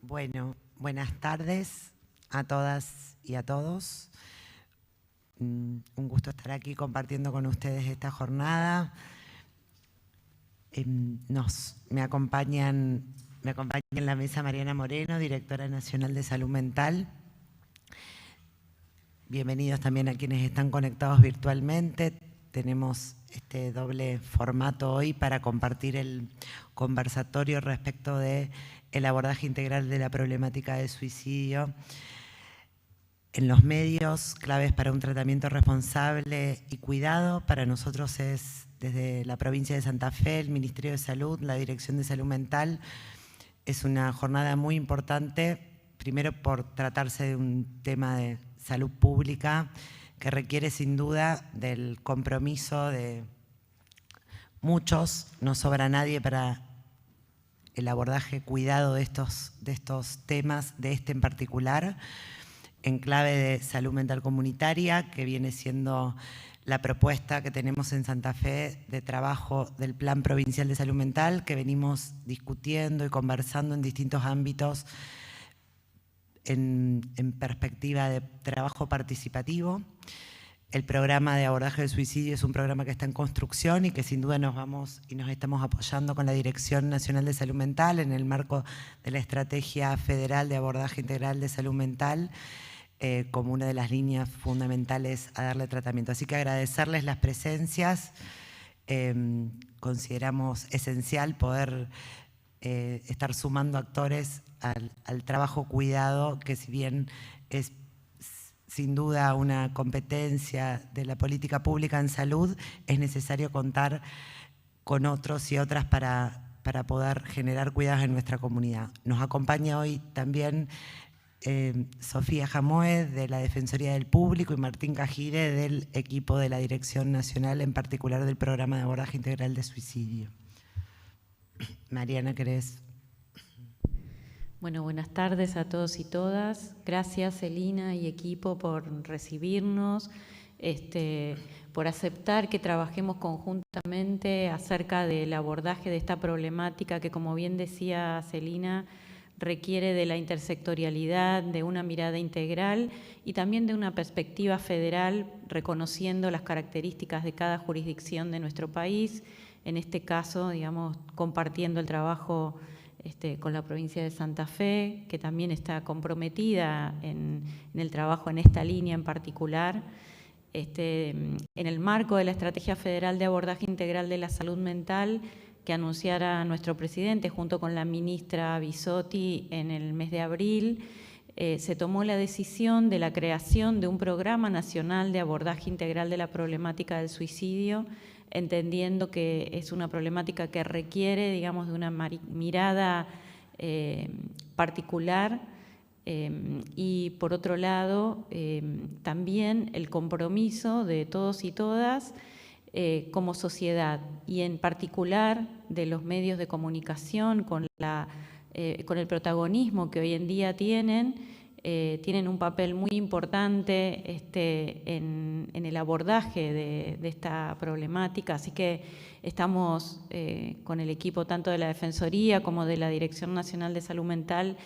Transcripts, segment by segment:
Bueno, buenas tardes a todas y a todos. Un gusto estar aquí compartiendo con ustedes esta jornada. Me acompaña en la mesa Mariana Moreno, directora nacional de Salud Mental. Bienvenidos también a quienes están conectados virtualmente. Tenemos este doble formato hoy para compartir el conversatorio respecto de el abordaje integral de la problemática del suicidio en los medios, claves para un tratamiento responsable y cuidado. Para nosotros es desde la provincia de Santa Fe, el Ministerio de Salud, la Dirección de Salud Mental. Es una jornada muy importante, primero por tratarse de un tema de salud pública que requiere sin duda del compromiso de muchos, no sobra nadie para el abordaje, cuidado de estos temas, de este en particular, en clave de salud mental comunitaria, que viene siendo la propuesta que tenemos en Santa Fe de trabajo del Plan Provincial de Salud Mental, que venimos discutiendo y conversando en distintos ámbitos en perspectiva de trabajo participativo. El programa de abordaje del suicidio es un programa que está en construcción y que sin duda nos estamos apoyando con la Dirección Nacional de Salud Mental en el marco de la Estrategia Federal de Abordaje Integral de Salud Mental como una de las líneas fundamentales a darle tratamiento. Así que agradecerles las presencias. Consideramos esencial poder estar sumando actores al trabajo cuidado, que si bien es sin duda una competencia de la política pública en salud, es necesario contar con otros y otras para poder generar cuidados en nuestra comunidad. Nos acompaña hoy también Sofía Jamoe de la Defensoría del Público y Martín Cajide del equipo de la Dirección Nacional, en particular del Programa de Abordaje Integral de Suicidio. Mariana, ¿querés? Bueno, buenas tardes a todos y todas. Gracias, Elina y equipo, por recibirnos, por aceptar que trabajemos conjuntamente acerca del abordaje de esta problemática que, como bien decía Celina, requiere de la intersectorialidad, de una mirada integral y también de una perspectiva federal, reconociendo las características de cada jurisdicción de nuestro país, en este caso, digamos, compartiendo el trabajo con la provincia de Santa Fe, que también está comprometida en el trabajo en esta línea en particular. En el marco de la Estrategia Federal de Abordaje Integral de la Salud Mental, que anunciara nuestro presidente junto con la ministra Bisotti en el mes de abril, se tomó la decisión de la creación de un programa nacional de abordaje integral de la problemática del suicidio, entendiendo que es una problemática que requiere, digamos, de una mirada particular y, por otro lado, también el compromiso de todos y todas como sociedad y, en particular, de los medios de comunicación con el protagonismo que hoy en día tienen un papel muy importante en el abordaje de esta problemática. Así que estamos con el equipo tanto de la Defensoría como de la Dirección Nacional de Salud Mental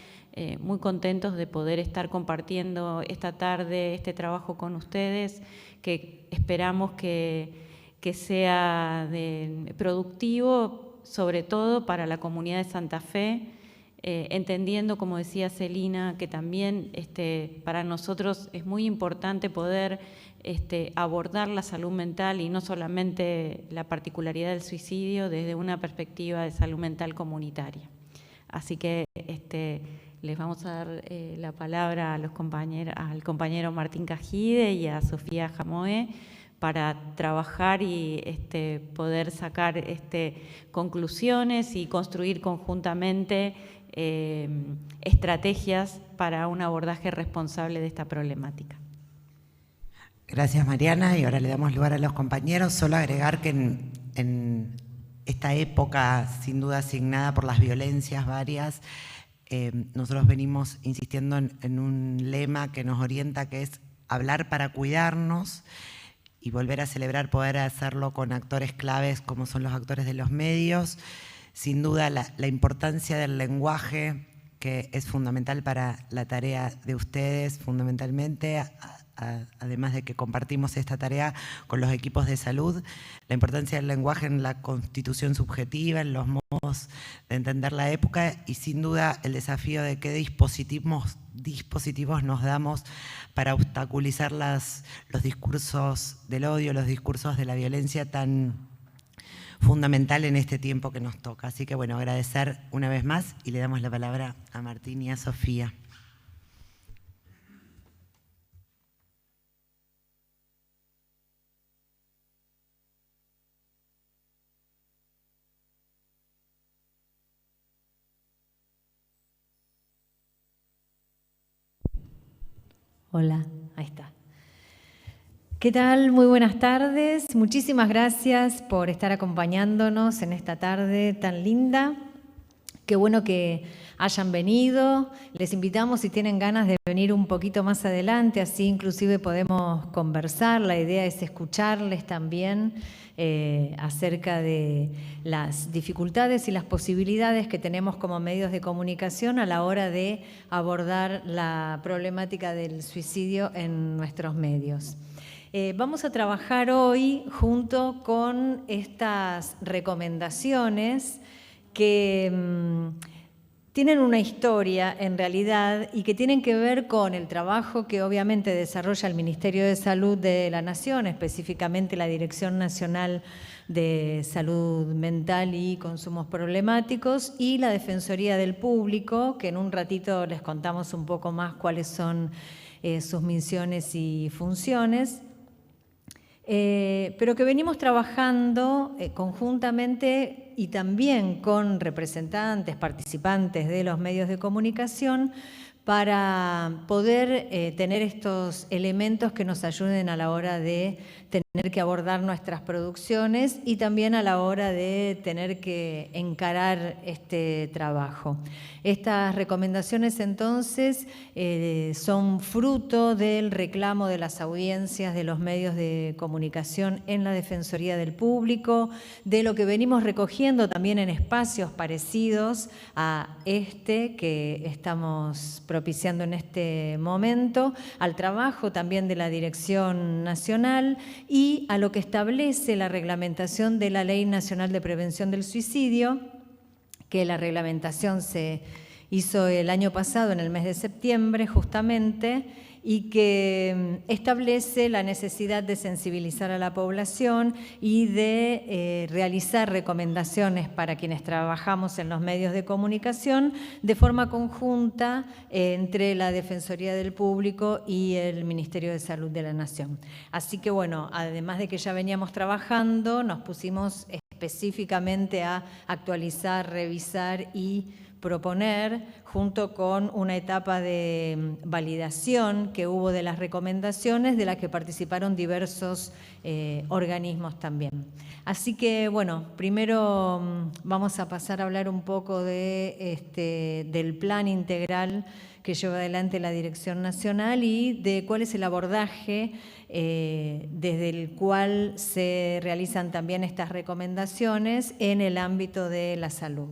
muy contentos de poder estar compartiendo esta tarde este trabajo con ustedes, que esperamos que sea productivo, sobre todo para la comunidad de Santa Fe, entendiendo, como decía Celina, que también para nosotros es muy importante poder abordar la salud mental y no solamente la particularidad del suicidio desde una perspectiva de salud mental comunitaria. Así que les vamos a dar la palabra al compañero Martín Cajide y a Sofía Jamoe para trabajar y poder sacar conclusiones y construir conjuntamente estrategias para un abordaje responsable de esta problemática. Gracias, Mariana, y ahora le damos lugar a los compañeros. Solo agregar que en esta época, sin duda asignada por las violencias varias, nosotros venimos insistiendo en un lema que nos orienta, que es hablar para cuidarnos, y volver a celebrar poder hacerlo con actores claves como son los actores de los medios. Sin duda la importancia del lenguaje que es fundamental para la tarea de ustedes, fundamentalmente, además de que compartimos esta tarea con los equipos de salud, la importancia del lenguaje en la constitución subjetiva, en los modos de entender la época y sin duda el desafío de qué dispositivos nos damos para obstaculizar los discursos del odio, los discursos de la violencia tan fundamental en este tiempo que nos toca. Así que bueno, agradecer una vez más y le damos la palabra a Martín y a Sofía. Hola, ahí está. ¿Qué tal? Muy buenas tardes. Muchísimas gracias por estar acompañándonos en esta tarde tan linda. Qué bueno que hayan venido. Les invitamos, si tienen ganas, de venir un poquito más adelante, así inclusive podemos conversar. La idea es escucharles también acerca de las dificultades y las posibilidades que tenemos como medios de comunicación a la hora de abordar la problemática del suicidio en nuestros medios. Vamos a trabajar hoy junto con estas recomendaciones que tienen una historia en realidad y que tienen que ver con el trabajo que obviamente desarrolla el Ministerio de Salud de la Nación, específicamente la Dirección Nacional de Salud Mental y Consumos Problemáticos, y la Defensoría del Público, que en un ratito les contamos un poco más cuáles son sus misiones y funciones. Pero que venimos trabajando conjuntamente y también con representantes, participantes de los medios de comunicación para poder tener estos elementos que nos ayuden a la hora de tener que abordar nuestras producciones y también a la hora de tener que encarar este trabajo. Estas recomendaciones entonces son fruto del reclamo de las audiencias de los medios de comunicación en la Defensoría del Público, de lo que venimos recogiendo también en espacios parecidos a este que estamos propiciando en este momento, al trabajo también de la Dirección Nacional y a lo que establece la reglamentación de la Ley Nacional de Prevención del Suicidio, que la reglamentación se hizo el año pasado, en el mes de septiembre justamente, y que establece la necesidad de sensibilizar a la población y de realizar recomendaciones para quienes trabajamos en los medios de comunicación de forma conjunta entre la Defensoría del Público y el Ministerio de Salud de la Nación. Así que bueno, además de que ya veníamos trabajando, nos pusimos específicamente a actualizar, revisar y proponer, junto con una etapa de validación que hubo de las recomendaciones, de las que participaron diversos organismos también. Así que, bueno, primero vamos a pasar a hablar un poco del plan integral que lleva adelante la Dirección Nacional y de cuál es el abordaje desde el cual se realizan también estas recomendaciones en el ámbito de la salud.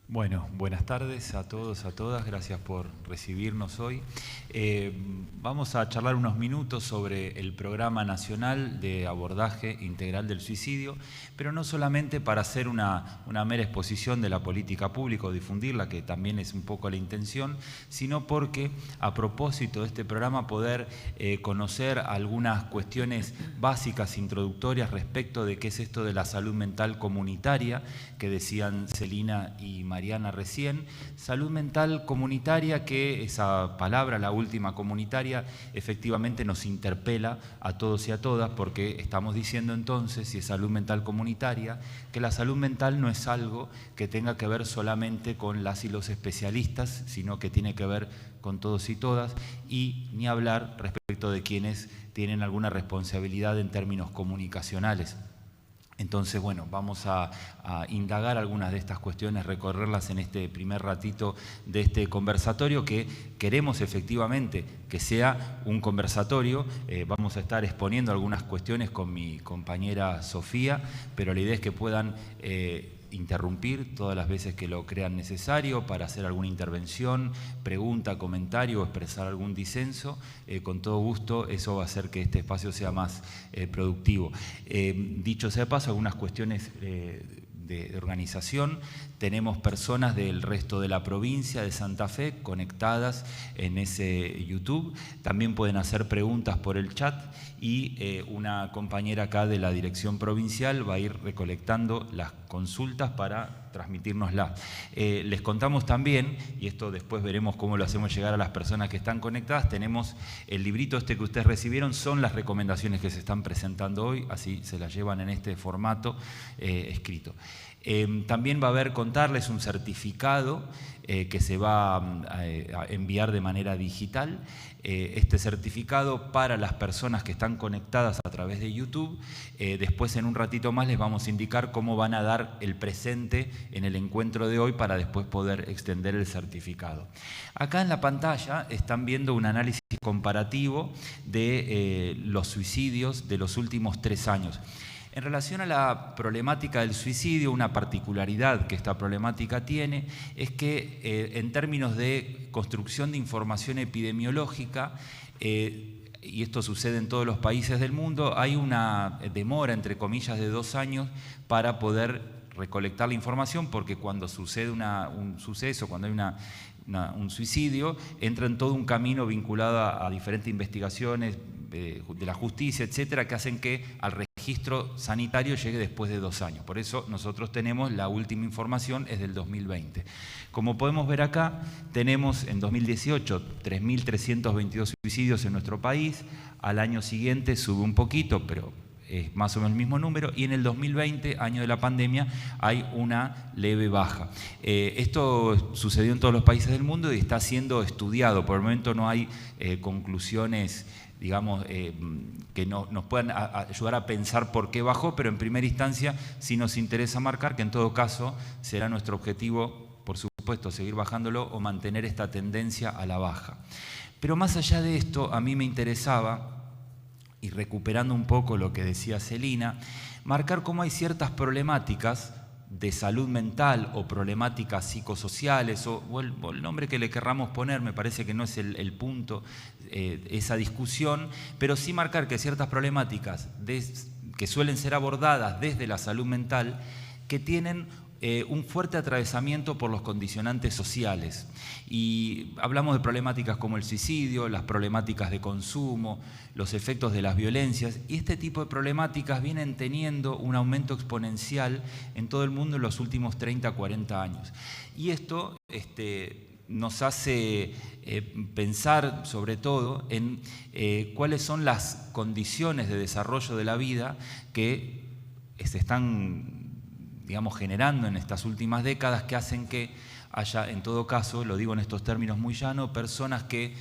Bueno, buenas tardes a todos, a todas. Gracias por recibirnos hoy. Vamos a charlar unos minutos sobre el Programa Nacional de Abordaje Integral del Suicidio, pero no solamente para hacer una mera exposición de la política pública o difundirla, que también es un poco la intención, sino porque a propósito de este programa poder conocer algunas cuestiones básicas, introductorias respecto de qué es esto de la salud mental comunitaria, que decían Celina y Mariana recién. Salud mental comunitaria, que esa palabra, la última comunitaria, efectivamente nos interpela a todos y a todas, porque estamos diciendo entonces, si es salud mental comunitaria, que la salud mental no es algo que tenga que ver solamente con las y los especialistas, sino que tiene que ver con todos y todas, y ni hablar respecto de quienes tienen alguna responsabilidad en términos comunicacionales. Entonces, bueno, vamos a indagar algunas de estas cuestiones, recorrerlas en este primer ratito de este conversatorio, que queremos efectivamente que sea un conversatorio. Vamos a estar exponiendo algunas cuestiones con mi compañera Sofía, pero la idea es que puedan interrumpir todas las veces que lo crean necesario para hacer alguna intervención, pregunta, comentario o expresar algún disenso. Con todo gusto, eso va a hacer que este espacio sea más productivo. Dicho sea de paso, algunas cuestiones de organización. Tenemos personas del resto de la provincia de Santa Fe conectadas en ese YouTube. También pueden hacer preguntas por el chat y una compañera acá de la dirección provincial va a ir recolectando las consultas para transmitírnoslas. Les contamos también, y esto después veremos cómo lo hacemos llegar a las personas que están conectadas, tenemos el librito este que ustedes recibieron, son las recomendaciones que se están presentando hoy, así se las llevan en este formato escrito. También va a haber, contarles, un certificado que se va a enviar de manera digital. Este certificado para las personas que están conectadas a través de YouTube. Después, en un ratito más, les vamos a indicar cómo van a dar el presente en el encuentro de hoy para después poder extender el certificado. Acá en la pantalla están viendo un análisis comparativo de los suicidios de los últimos 3 años. En relación a la problemática del suicidio, una particularidad que esta problemática tiene es que en términos de construcción de información epidemiológica, y esto sucede en todos los países del mundo, hay una demora, entre comillas, de 2 años para poder recolectar la información, porque cuando sucede un suceso, cuando hay un suicidio, entra en todo un camino vinculado a diferentes investigaciones de la justicia, etcétera, que hacen que al registro sanitario llegue después de 2 años. Por eso nosotros tenemos la última información, es del 2020. Como podemos ver acá, tenemos en 2018 3.322 suicidios en nuestro país. Al año siguiente sube un poquito, pero es más o menos el mismo número, y en el 2020, año de la pandemia, hay una leve baja. Esto sucedió en todos los países del mundo y está siendo estudiado. Por el momento no hay conclusiones, digamos, que nos puedan ayudar a pensar por qué bajó, pero en primera instancia sí nos interesa marcar que en todo caso será nuestro objetivo, por supuesto, seguir bajándolo o mantener esta tendencia a la baja. Pero más allá de esto, a mí me interesaba, y recuperando un poco lo que decía Celina, marcar cómo hay ciertas problemáticas de salud mental o problemáticas psicosociales o el nombre que le querramos poner, me parece que no es el punto, esa discusión, pero sí marcar que ciertas problemáticas que suelen ser abordadas desde la salud mental, que tienen un fuerte atravesamiento por los condicionantes sociales. Y hablamos de problemáticas como el suicidio, las problemáticas de consumo, los efectos de las violencias, y este tipo de problemáticas vienen teniendo un aumento exponencial en todo el mundo en los últimos 30, 40 años. Y esto nos hace pensar sobre todo en cuáles son las condiciones de desarrollo de la vida que se están, digamos, generando en estas últimas décadas, que hacen que haya, en todo caso, lo digo en estos términos muy llanos, personas que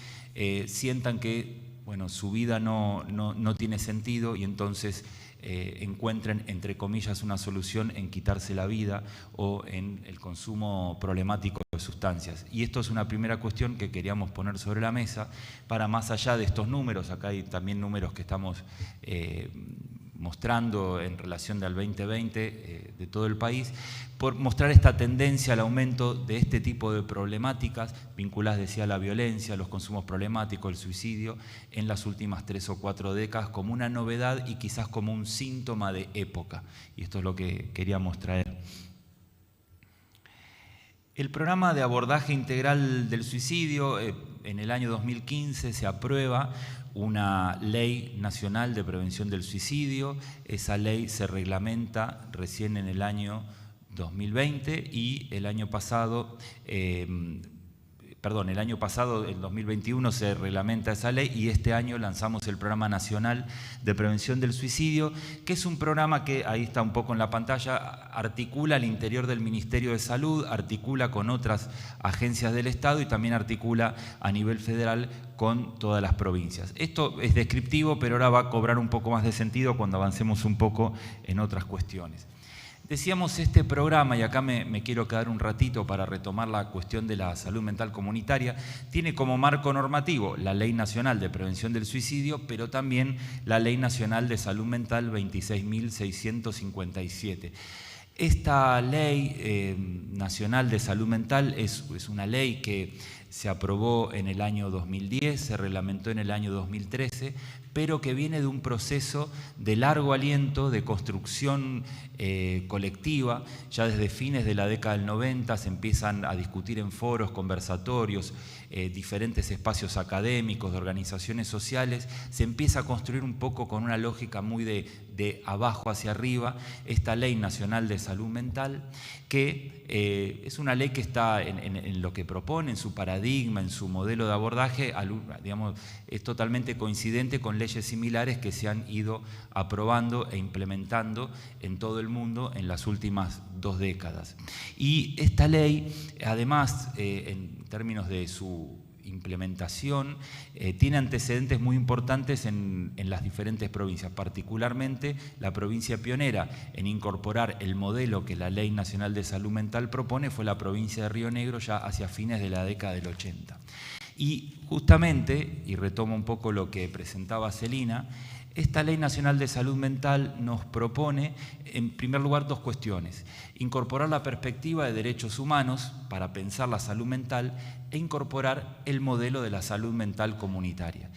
sientan que, bueno, su vida no tiene sentido y entonces encuentren, entre comillas, una solución en quitarse la vida o en el consumo problemático de sustancias. Y esto es una primera cuestión que queríamos poner sobre la mesa para, más allá de estos números, acá hay también números que estamos mostrando en relación al 2020 de todo el país, por mostrar esta tendencia al aumento de este tipo de problemáticas vinculadas, decía, a la violencia, a los consumos problemáticos, el suicidio, en las últimas 3 o 4 décadas, como una novedad y quizás como un síntoma de época. Y esto es lo que queríamos traer. El programa de abordaje integral del suicidio, en el año 2015 se aprueba una ley nacional de prevención del suicidio. Esa ley se reglamenta recién en el año 2020 y el año pasado el año pasado, el 2021, se reglamenta esa ley y este año lanzamos el Programa Nacional de Prevención del Suicidio, que es un programa que, ahí está un poco en la pantalla, articula al interior del Ministerio de Salud, articula con otras agencias del Estado y también articula a nivel federal con todas las provincias. Esto es descriptivo, pero ahora va a cobrar un poco más de sentido cuando avancemos un poco en otras cuestiones. Decíamos, este programa, y acá me quiero quedar un ratito para retomar la cuestión de la salud mental comunitaria, tiene como marco normativo la Ley Nacional de Prevención del Suicidio, pero también la Ley Nacional de Salud Mental 26.657. Esta Ley Nacional de Salud Mental es una ley que se aprobó en el año 2010, se reglamentó en el año 2013, pero que viene de un proceso de largo aliento, de construcción colectiva. Ya desde fines de la década del 90 se empiezan a discutir en foros, conversatorios, diferentes espacios académicos, de organizaciones sociales. Se empieza a construir un poco con una lógica muy de abajo hacia arriba esta Ley Nacional de Salud Mental, que es una ley que está en lo que propone, en su paradigma, en su modelo de abordaje, digamos, es totalmente coincidente con leyes similares que se han ido aprobando e implementando en todo el mundo en las últimas 2 décadas. Y esta ley, además, en términos de su implementación, tiene antecedentes muy importantes en las diferentes provincias, particularmente la provincia pionera en incorporar el modelo que la Ley Nacional de Salud Mental propone fue la provincia de Río Negro, ya hacia fines de la década del 80. Y justamente, y retomo un poco lo que presentaba Celina, esta Ley Nacional de Salud Mental nos propone, en primer lugar, 2 cuestiones. Incorporar la perspectiva de derechos humanos para pensar la salud mental e incorporar el modelo de la salud mental comunitaria.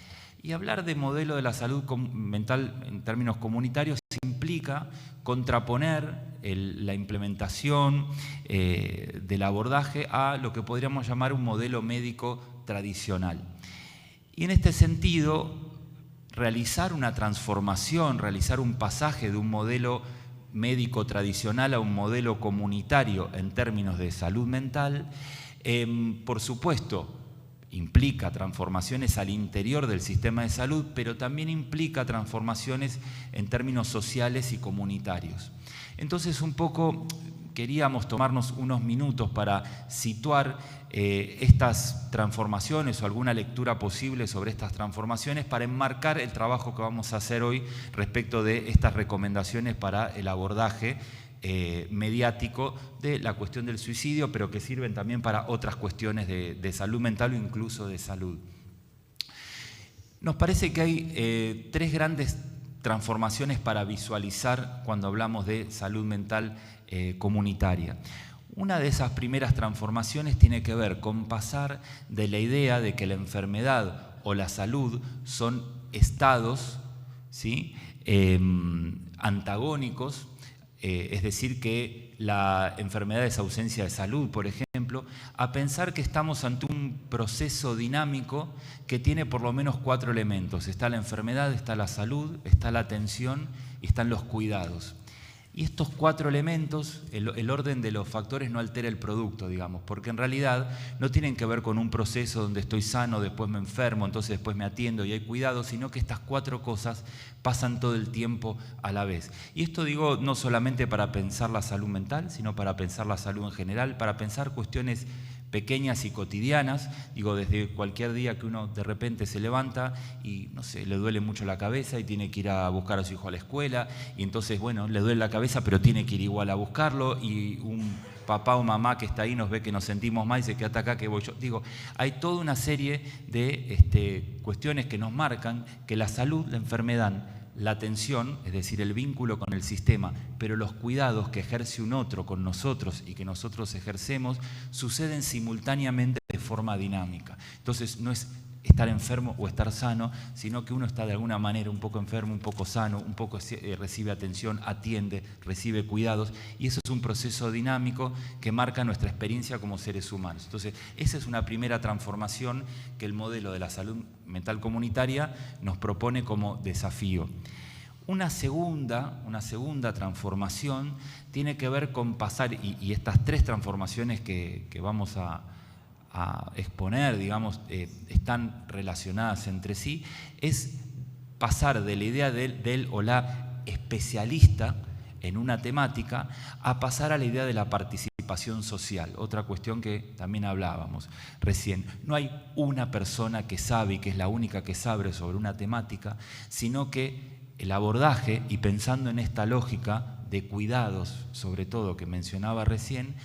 Y hablar de modelo de la salud mental en términos comunitarios implica contraponer la implementación del abordaje a lo que podríamos llamar un modelo médico tradicional. Y en este sentido, realizar una transformación, realizar un pasaje de un modelo médico tradicional a un modelo comunitario en términos de salud mental, por supuesto, implica transformaciones al interior del sistema de salud, pero también implica transformaciones en términos sociales y comunitarios. Entonces, un poco queríamos tomarnos unos minutos para situar estas transformaciones o alguna lectura posible sobre estas transformaciones para enmarcar el trabajo que vamos a hacer hoy respecto de estas recomendaciones para el abordaje mediático de la cuestión del suicidio, pero que sirven también para otras cuestiones de salud mental o incluso de salud. Nos parece que hay 3 grandes transformaciones para visualizar cuando hablamos de salud mental comunitaria. Una de esas primeras transformaciones tiene que ver con pasar de la idea de que la enfermedad o la salud son estados, ¿sí?, antagónicos, es decir, que la enfermedad es ausencia de salud, por ejemplo, a pensar que estamos ante un proceso dinámico que tiene por lo menos 4 elementos. Está la enfermedad, está la salud, está la atención y están los cuidados. Y estos 4 elementos, el orden de los factores no altera el producto, digamos, porque en realidad no tienen que ver con un proceso donde estoy sano, después me enfermo, entonces después me atiendo y hay cuidado, sino que estas 4 cosas pasan todo el tiempo a la vez. Y esto digo no solamente para pensar la salud mental, sino para pensar la salud en general, para pensar cuestiones pequeñas y cotidianas, digo, desde cualquier día que uno de repente se levanta y, no sé, le duele mucho la cabeza y tiene que ir a buscar a su hijo a la escuela y entonces, bueno, le duele la cabeza pero tiene que ir igual a buscarlo y un papá o mamá que está ahí nos ve que nos sentimos mal y dice, quédate acá que voy yo. Digo, hay toda una serie de cuestiones que nos marcan que la salud, la enfermedad, la atención, es decir, el vínculo con el sistema, pero los cuidados que ejerce un otro con nosotros y que nosotros ejercemos, suceden simultáneamente de forma dinámica. Entonces, no es estar enfermo o estar sano, sino que uno está de alguna manera un poco enfermo, un poco sano, un poco recibe atención, atiende, recibe cuidados, y eso es un proceso dinámico que marca nuestra experiencia como seres humanos. Entonces, esa es una primera transformación que el modelo de la salud mental comunitaria nos propone como desafío. Una segunda transformación tiene que ver con pasar, y estas 3 transformaciones que vamos a a exponer, digamos, están relacionadas entre sí, es pasar de la idea del o la especialista en una temática a pasar a la idea de la participación social, otra cuestión que también hablábamos recién. No hay una persona que sabe y que es la única que sabe sobre una temática, sino que el abordaje, y pensando en esta lógica de cuidados, sobre todo, que mencionaba recién,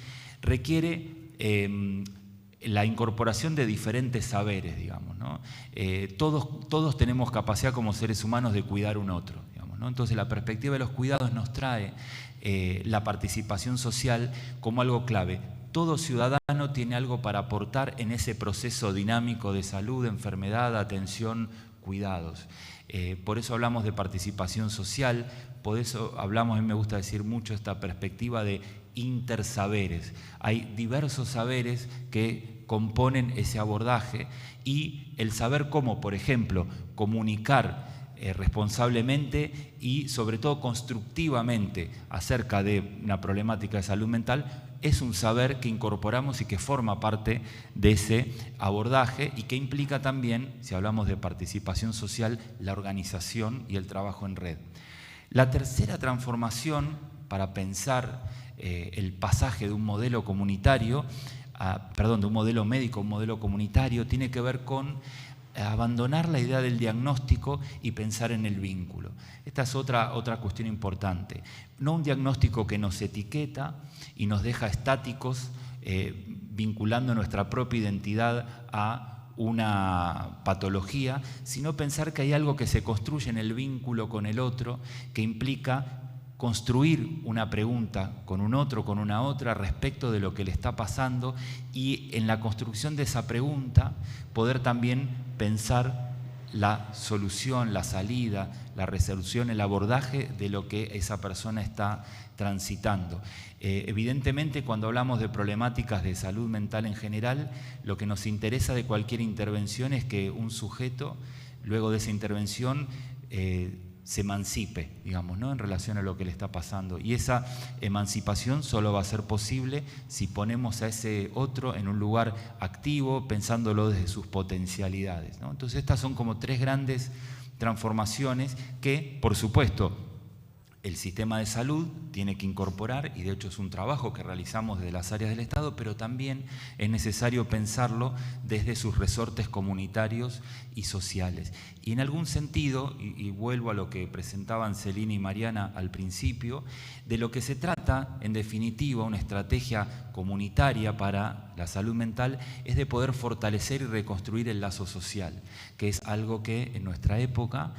requiere la incorporación de diferentes saberes, digamos, ¿no? Todos tenemos capacidad como seres humanos de cuidar un otro, digamos, ¿no? Entonces la perspectiva de los cuidados nos trae la participación social como algo clave. Todo ciudadano tiene algo para aportar en ese proceso dinámico de salud, enfermedad, atención, cuidados. Por eso hablamos de participación social, por eso hablamos, a mí me gusta decir mucho esta perspectiva de intersaberes. Hay diversos saberes que componen ese abordaje y el saber cómo, por ejemplo, comunicar responsablemente y sobre todo constructivamente acerca de una problemática de salud mental es un saber que incorporamos y que forma parte de ese abordaje y que implica también, si hablamos de participación social, la organización y el trabajo en red. La tercera transformación para pensar el pasaje de un modelo comunitario, de un modelo médico a un modelo comunitario, tiene que ver con abandonar la idea del diagnóstico y pensar en el vínculo. Esta es otra cuestión importante. No un diagnóstico que nos etiqueta y nos deja estáticos, vinculando nuestra propia identidad a una patología, sino pensar que hay algo que se construye en el vínculo con el otro, que implica construir una pregunta con un otro, con una otra, respecto de lo que le está pasando y en la construcción de esa pregunta poder también pensar la solución, la salida, la resolución, el abordaje de lo que esa persona está transitando. Evidentemente, cuando hablamos de problemáticas de salud mental en general, lo que nos interesa de cualquier intervención es que un sujeto, luego de esa intervención, se emancipe, digamos, ¿no?, en relación a lo que le está pasando. Y esa emancipación solo va a ser posible si ponemos a ese otro en un lugar activo, pensándolo desde sus potencialidades, ¿no? Entonces estas son como tres grandes transformaciones que, por supuesto, el sistema de salud tiene que incorporar, y de hecho es un trabajo que realizamos desde las áreas del Estado, pero también es necesario pensarlo desde sus resortes comunitarios y sociales. Y en algún sentido, y vuelvo a lo que presentaban Celina y Mariana al principio, de lo que se trata, en definitiva, una estrategia comunitaria para la salud mental, es de poder fortalecer y reconstruir el lazo social, que es algo que en nuestra época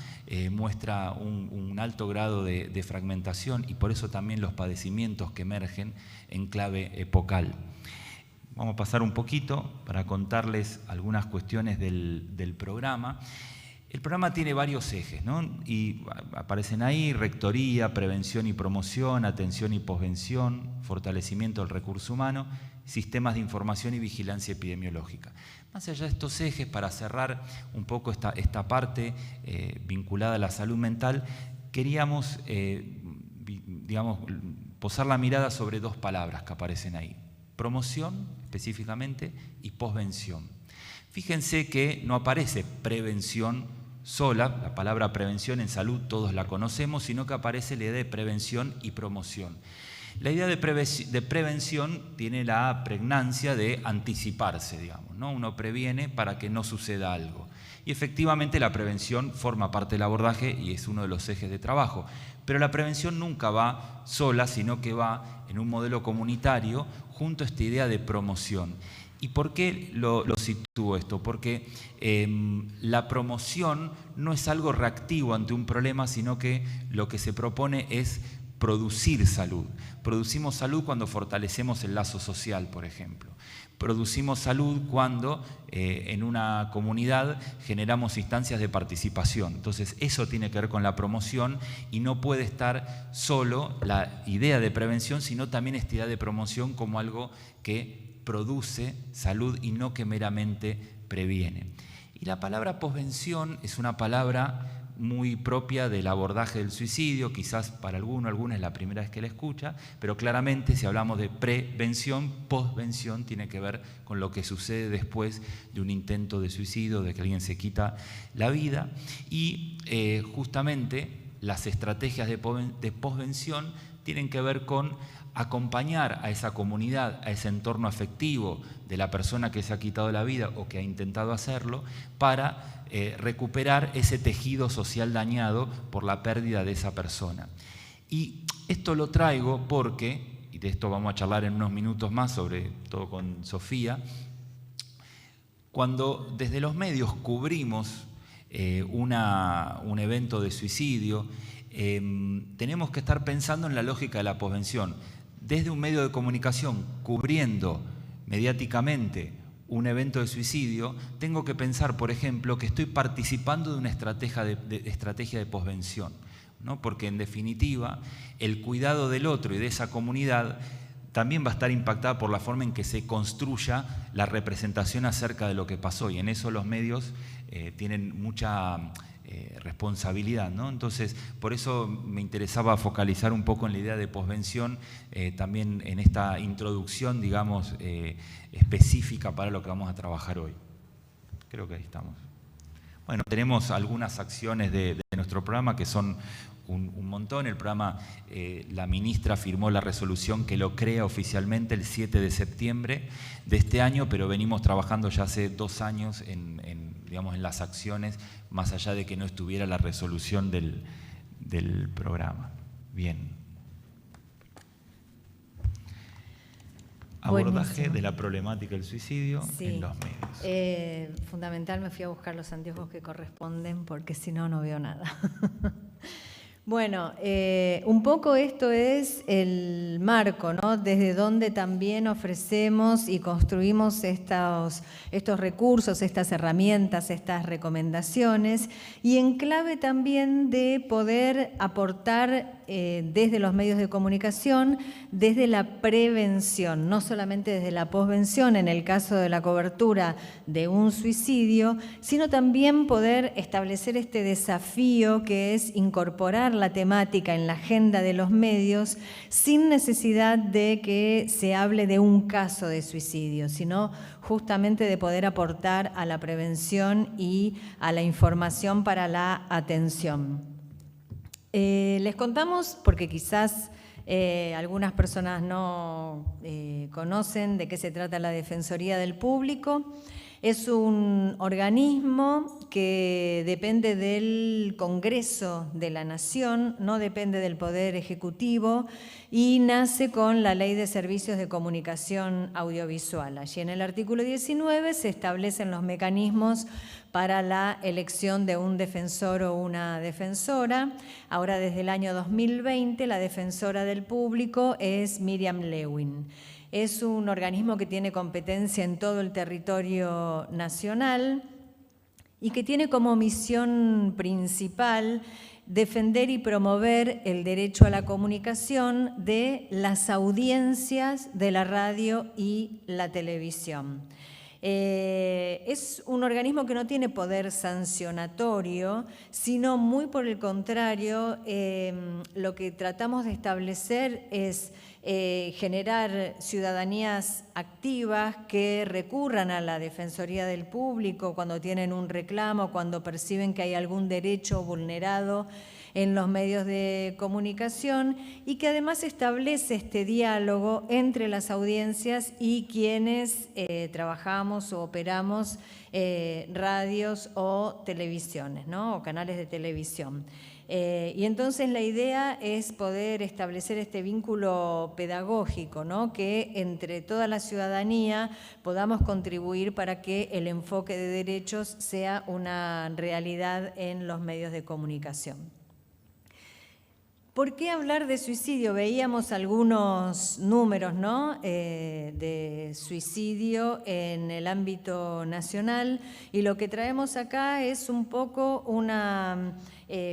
muestra un alto grado de fragmentación y por eso también los padecimientos que emergen en clave epocal. Vamos a pasar un poquito para contarles algunas cuestiones del programa. El programa tiene varios ejes, ¿no? Y aparecen ahí: rectoría, prevención y promoción, atención y posvención, fortalecimiento del recurso humano, sistemas de información y vigilancia epidemiológica. Más allá de estos ejes, para cerrar un poco esta parte vinculada a la salud mental, queríamos posar la mirada sobre dos palabras que aparecen ahí: promoción, específicamente, y posvención. Fíjense que no aparece prevención sola, la palabra prevención en salud todos la conocemos, sino que aparece la idea de prevención y promoción. La idea de prevención tiene la pregnancia de anticiparse, digamos, ¿no? Uno previene para que no suceda algo. Y efectivamente la prevención forma parte del abordaje y es uno de los ejes de trabajo. Pero la prevención nunca va sola, sino que va en un modelo comunitario junto a esta idea de promoción. ¿Y por qué lo sitúo esto? Porque la promoción no es algo reactivo ante un problema, sino que lo que se propone es producir salud. Producimos salud cuando fortalecemos el lazo social, por ejemplo. Producimos salud cuando en una comunidad generamos instancias de participación. Entonces eso tiene que ver con la promoción y no puede estar solo la idea de prevención, sino también esta idea de promoción como algo que produce salud y no que meramente previene. Y la palabra posvención es una palabra muy propia del abordaje del suicidio, quizás para alguna es la primera vez que la escucha, pero claramente si hablamos de prevención, posvención tiene que ver con lo que sucede después de un intento de suicidio, de que alguien se quita la vida, y justamente las estrategias de posvención tienen que ver con acompañar a esa comunidad, a ese entorno afectivo de la persona que se ha quitado la vida o que ha intentado hacerlo, para recuperar ese tejido social dañado por la pérdida de esa persona. Y esto lo traigo porque, y de esto vamos a charlar en unos minutos más, sobre todo con Sofía, cuando desde los medios cubrimos un evento de suicidio, tenemos que estar pensando en la lógica de la posvención. Desde un medio de comunicación cubriendo mediáticamente un evento de suicidio, tengo que pensar, por ejemplo, que estoy participando de una estrategia de posvención, ¿no? Porque en definitiva el cuidado del otro y de esa comunidad también va a estar impactada por la forma en que se construya la representación acerca de lo que pasó, y en eso los medios tienen mucha responsabilidad, ¿no? Entonces, por eso me interesaba focalizar un poco en la idea de posvención, también en esta introducción, digamos, específica para lo que vamos a trabajar hoy. Creo que ahí estamos. Bueno, tenemos algunas acciones de nuestro programa que son un montón. El programa, la ministra firmó la resolución que lo crea oficialmente el 7 de septiembre de este año, pero venimos trabajando ya hace 2 años digamos, en las acciones, más allá de que no estuviera la resolución del programa. Bien. Abordaje Buenísimo. de la problemática del suicidio en los medios. Fundamental, me fui a buscar los anteojos que corresponden porque si no, no veo nada. Bueno, un poco esto es el marco, ¿no? Desde donde también ofrecemos y construimos estos recursos, estas herramientas, estas recomendaciones, y en clave también de poder aportar desde los medios de comunicación, desde la prevención, no solamente desde la posvención en el caso de la cobertura de un suicidio, sino también poder establecer este desafío que es incorporar la temática en la agenda de los medios sin necesidad de que se hable de un caso de suicidio, sino justamente de poder aportar a la prevención y a la información para la atención. Les contamos, porque quizás algunas personas no conocen de qué se trata la Defensoría del Público. Es un organismo que depende del Congreso de la Nación, no depende del Poder Ejecutivo, y nace con la Ley de Servicios de Comunicación Audiovisual. Allí en el artículo 19 se establecen los mecanismos para la elección de un defensor o una defensora. Ahora, desde el año 2020, la defensora del público es Miriam Lewin. Es un organismo que tiene competencia en todo el territorio nacional y que tiene como misión principal defender y promover el derecho a la comunicación de las audiencias de la radio y la televisión. Es un organismo que no tiene poder sancionatorio, sino muy por el contrario, lo que tratamos de establecer es generar ciudadanías activas que recurran a la Defensoría del Público cuando tienen un reclamo, cuando perciben que hay algún derecho vulnerado en los medios de comunicación, y que además establece este diálogo entre las audiencias y quienes trabajamos o operamos radios o televisiones, ¿no? O canales de televisión. Y entonces la idea es poder establecer este vínculo pedagógico, ¿no? Que entre toda la ciudadanía podamos contribuir para que el enfoque de derechos sea una realidad en los medios de comunicación. ¿Por qué hablar de suicidio? Veíamos algunos números, ¿no? De suicidio en el ámbito nacional, y lo que traemos acá es un poco una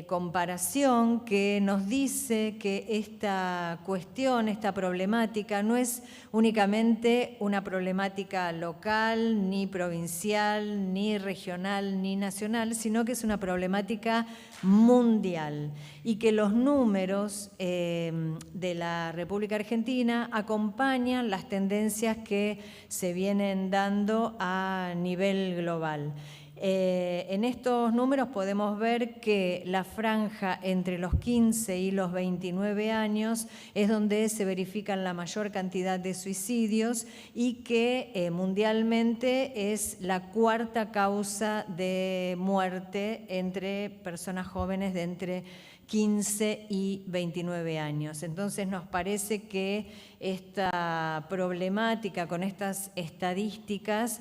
comparación que nos dice que esta cuestión, esta problemática, no es únicamente una problemática local, ni provincial, ni regional, ni nacional, sino que es una problemática mundial y que los números de la República Argentina acompañan las tendencias que se vienen dando a nivel global. En estos números podemos ver que la franja entre los 15 y los 29 años es donde se verifican la mayor cantidad de suicidios y que mundialmente es la cuarta causa de muerte entre personas jóvenes de entre 15 y 29 años. Entonces nos parece que esta problemática con estas estadísticas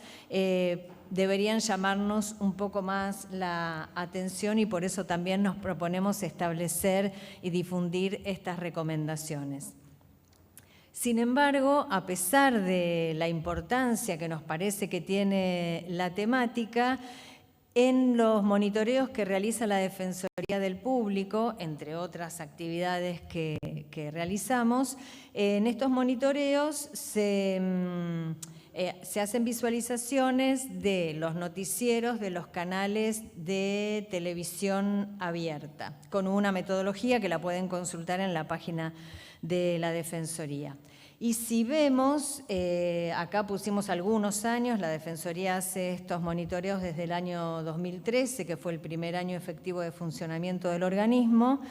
deberían llamarnos un poco más la atención y por eso también nos proponemos establecer y difundir estas recomendaciones. Sin embargo, a pesar de la importancia que nos parece que tiene la temática, en los monitoreos que realiza la Defensoría del Público, entre otras actividades que realizamos, en estos monitoreos se hacen visualizaciones de los noticieros de los canales de televisión abierta, con una metodología que la pueden consultar en la página de la Defensoría. Y si vemos, acá pusimos algunos años, la Defensoría hace estos monitoreos desde el año 2013, que fue el primer año efectivo de funcionamiento del organismo.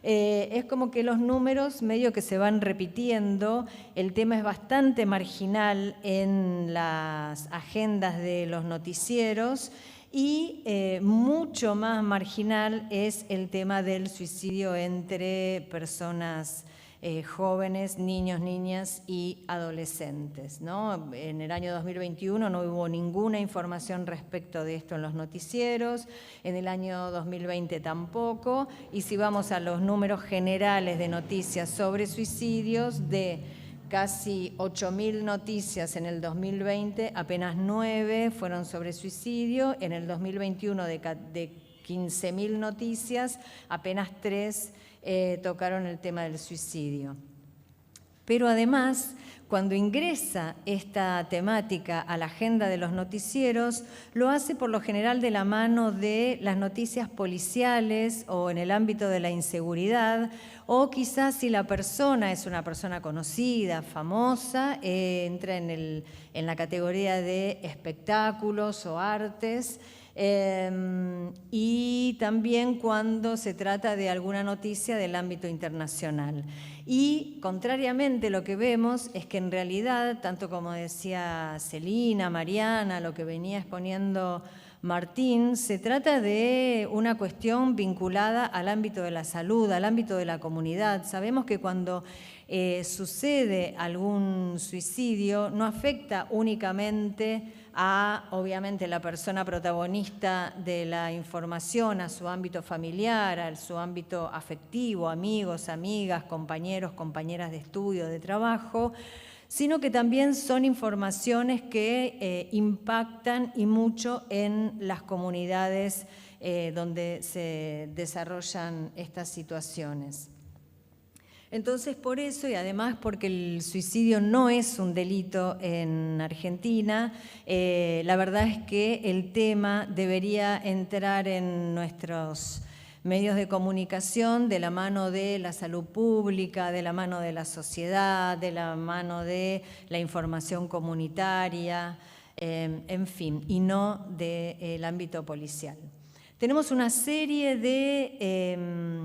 Es como que los números medio que se van repitiendo, el tema es bastante marginal en las agendas de los noticieros y mucho más marginal es el tema del suicidio entre personas jóvenes, niños, niñas y adolescentes, ¿no? En el año 2021 no hubo ninguna información respecto de esto en los noticieros, en el año 2020 tampoco, y si vamos a los números generales de noticias sobre suicidios, de casi 8.000 noticias en el 2020, apenas 9 fueron sobre suicidio, en el 2021 de 15.000 noticias, apenas 3 tocaron el tema del suicidio. Pero además, cuando ingresa esta temática a la agenda de los noticieros, lo hace por lo general de la mano de las noticias policiales o en el ámbito de la inseguridad, o quizás si la persona es una persona conocida, famosa, entra en la categoría de espectáculos o artes. Y también cuando se trata de alguna noticia del ámbito internacional. Y contrariamente lo que vemos es que en realidad, tanto como decía Celina, Mariana, lo que venía exponiendo Martín, se trata de una cuestión vinculada al ámbito de la salud, al ámbito de la comunidad. Sabemos que cuando sucede algún suicidio no afecta únicamente a, obviamente, la persona protagonista de la información, a su ámbito familiar, a su ámbito afectivo, amigos, amigas, compañeros, compañeras de estudio, de trabajo, sino que también son informaciones que impactan y mucho en las comunidades donde se desarrollan estas situaciones. Entonces, por eso, y además porque el suicidio no es un delito en Argentina, la verdad es que el tema debería entrar en nuestros medios de comunicación de la mano de la salud pública, de la mano de la sociedad, de la mano de la información comunitaria, en fin, y no del ámbito policial. Tenemos una serie de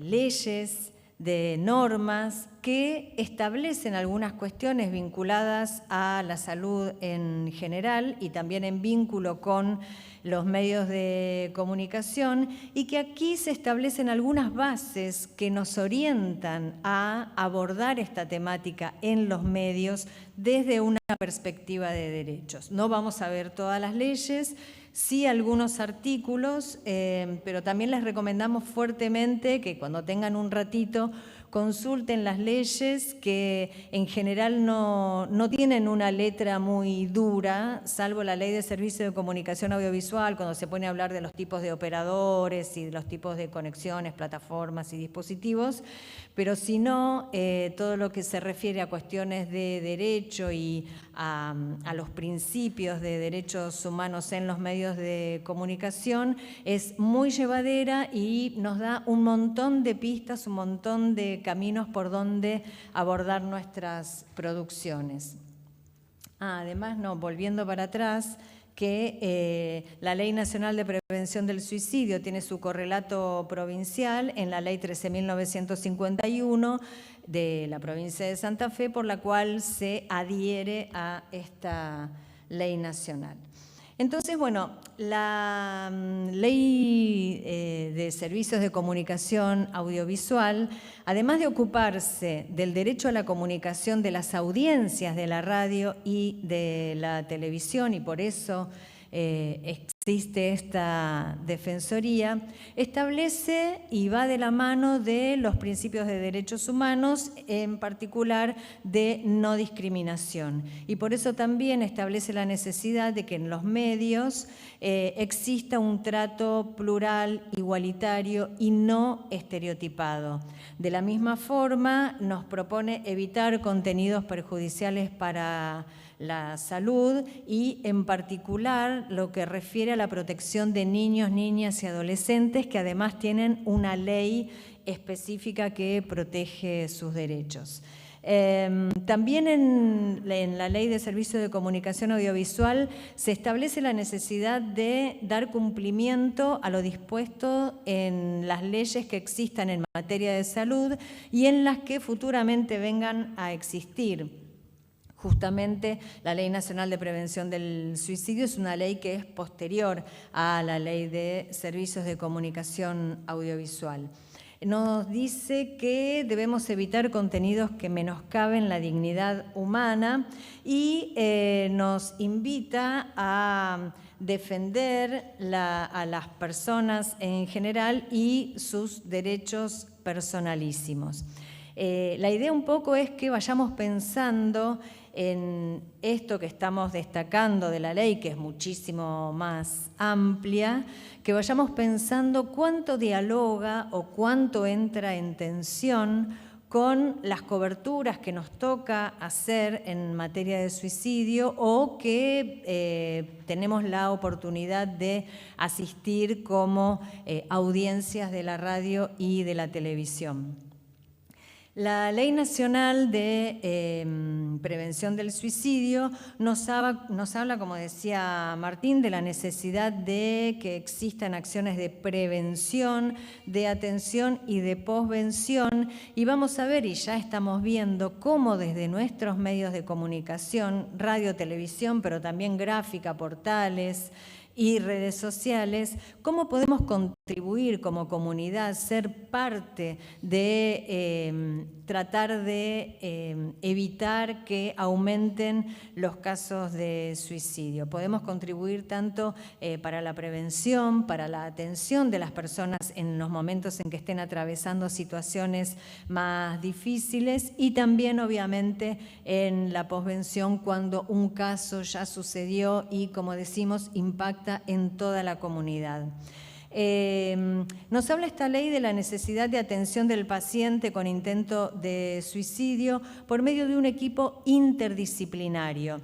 leyes, de normas que establecen algunas cuestiones vinculadas a la salud en general y también en vínculo con los medios de comunicación y que aquí se establecen algunas bases que nos orientan a abordar esta temática en los medios desde una perspectiva de derechos. No vamos a ver todas las leyes, sí algunos artículos, pero también les recomendamos fuertemente que cuando tengan un ratito consulten las leyes que en general no tienen una letra muy dura, salvo la Ley de Servicios de Comunicación Audiovisual, cuando se pone a hablar de los tipos de operadores y de los tipos de conexiones, plataformas y dispositivos, pero si no, todo lo que se refiere a cuestiones de derecho y a los principios de derechos humanos en los medios de comunicación es muy llevadera y nos da un montón de pistas, un montón de caminos por donde abordar nuestras producciones. Además, volviendo para atrás, que la Ley Nacional de Prevención del Suicidio tiene su correlato provincial en la Ley 13.951 de la provincia de Santa Fe, por la cual se adhiere a esta ley nacional. Entonces, bueno, la Ley de Servicios de Comunicación Audiovisual, además de ocuparse del derecho a la comunicación de las audiencias de la radio y de la televisión, y por eso existe esta defensoría, establece y va de la mano de los principios de derechos humanos, en particular de no discriminación. Y por eso también establece la necesidad de que en los medios exista un trato plural, igualitario y no estereotipado. De la misma forma, nos propone evitar contenidos perjudiciales para la salud y en particular lo que refiere a la protección de niños, niñas y adolescentes que además tienen una ley específica que protege sus derechos. También en la Ley de Servicios de Comunicación Audiovisual se establece la necesidad de dar cumplimiento a lo dispuesto en las leyes que existan en materia de salud y en las que futuramente vengan a existir. Justamente la Ley Nacional de Prevención del Suicidio es una ley que es posterior a la Ley de Servicios de Comunicación Audiovisual. Nos dice que debemos evitar contenidos que menoscaben la dignidad humana y nos invita a defender a las personas en general y sus derechos personalísimos. La idea un poco es que vayamos pensando en esto que estamos destacando de la ley, que es muchísimo más amplia, que vayamos pensando cuánto dialoga o cuánto entra en tensión con las coberturas que nos toca hacer en materia de suicidio o que tenemos la oportunidad de asistir como audiencias de la radio y de la televisión. La Ley Nacional de Prevención del Suicidio nos habla, como decía Martín, de la necesidad de que existan acciones de prevención, de atención y de posvención. Y vamos a ver, y ya estamos viendo, cómo desde nuestros medios de comunicación, radio, televisión, pero también gráfica, portales y redes sociales, cómo podemos contribuir como comunidad, ser parte de tratar de evitar que aumenten los casos de suicidio. Podemos contribuir tanto para la prevención, para la atención de las personas en los momentos en que estén atravesando situaciones más difíciles y también, obviamente, en la posvención cuando un caso ya sucedió y, como decimos, impacta en toda la comunidad. Nos habla esta ley de la necesidad de atención del paciente con intento de suicidio por medio de un equipo interdisciplinario.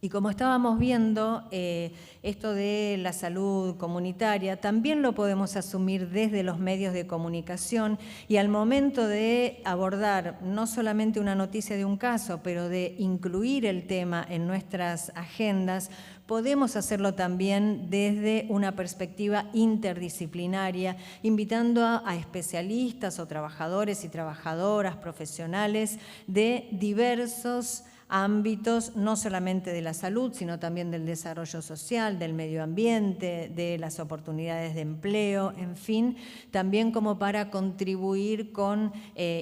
Y como estábamos viendo, esto de la salud comunitaria también lo podemos asumir desde los medios de comunicación y al momento de abordar no solamente una noticia de un caso, pero de incluir el tema en nuestras agendas, podemos hacerlo también desde una perspectiva interdisciplinaria, invitando a especialistas o trabajadores y trabajadoras profesionales de diversos ámbitos, no solamente de la salud, sino también del desarrollo social, del medio ambiente, de las oportunidades de empleo, en fin, también como para contribuir con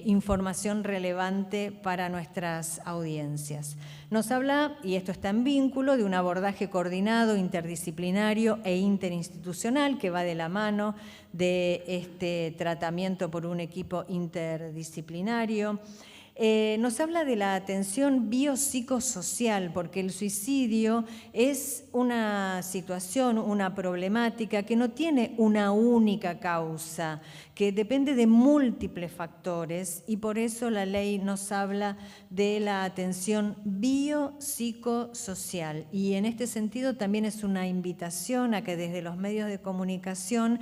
información relevante para nuestras audiencias. Nos habla, y esto está en vínculo, de un abordaje coordinado, interdisciplinario e interinstitucional que va de la mano de este tratamiento por un equipo interdisciplinario. Nos habla de la atención biopsicosocial, porque el suicidio es una situación, una problemática que no tiene una única causa, que depende de múltiples factores, y por eso la ley nos habla de la atención biopsicosocial. Y en este sentido también es una invitación a que desde los medios de comunicación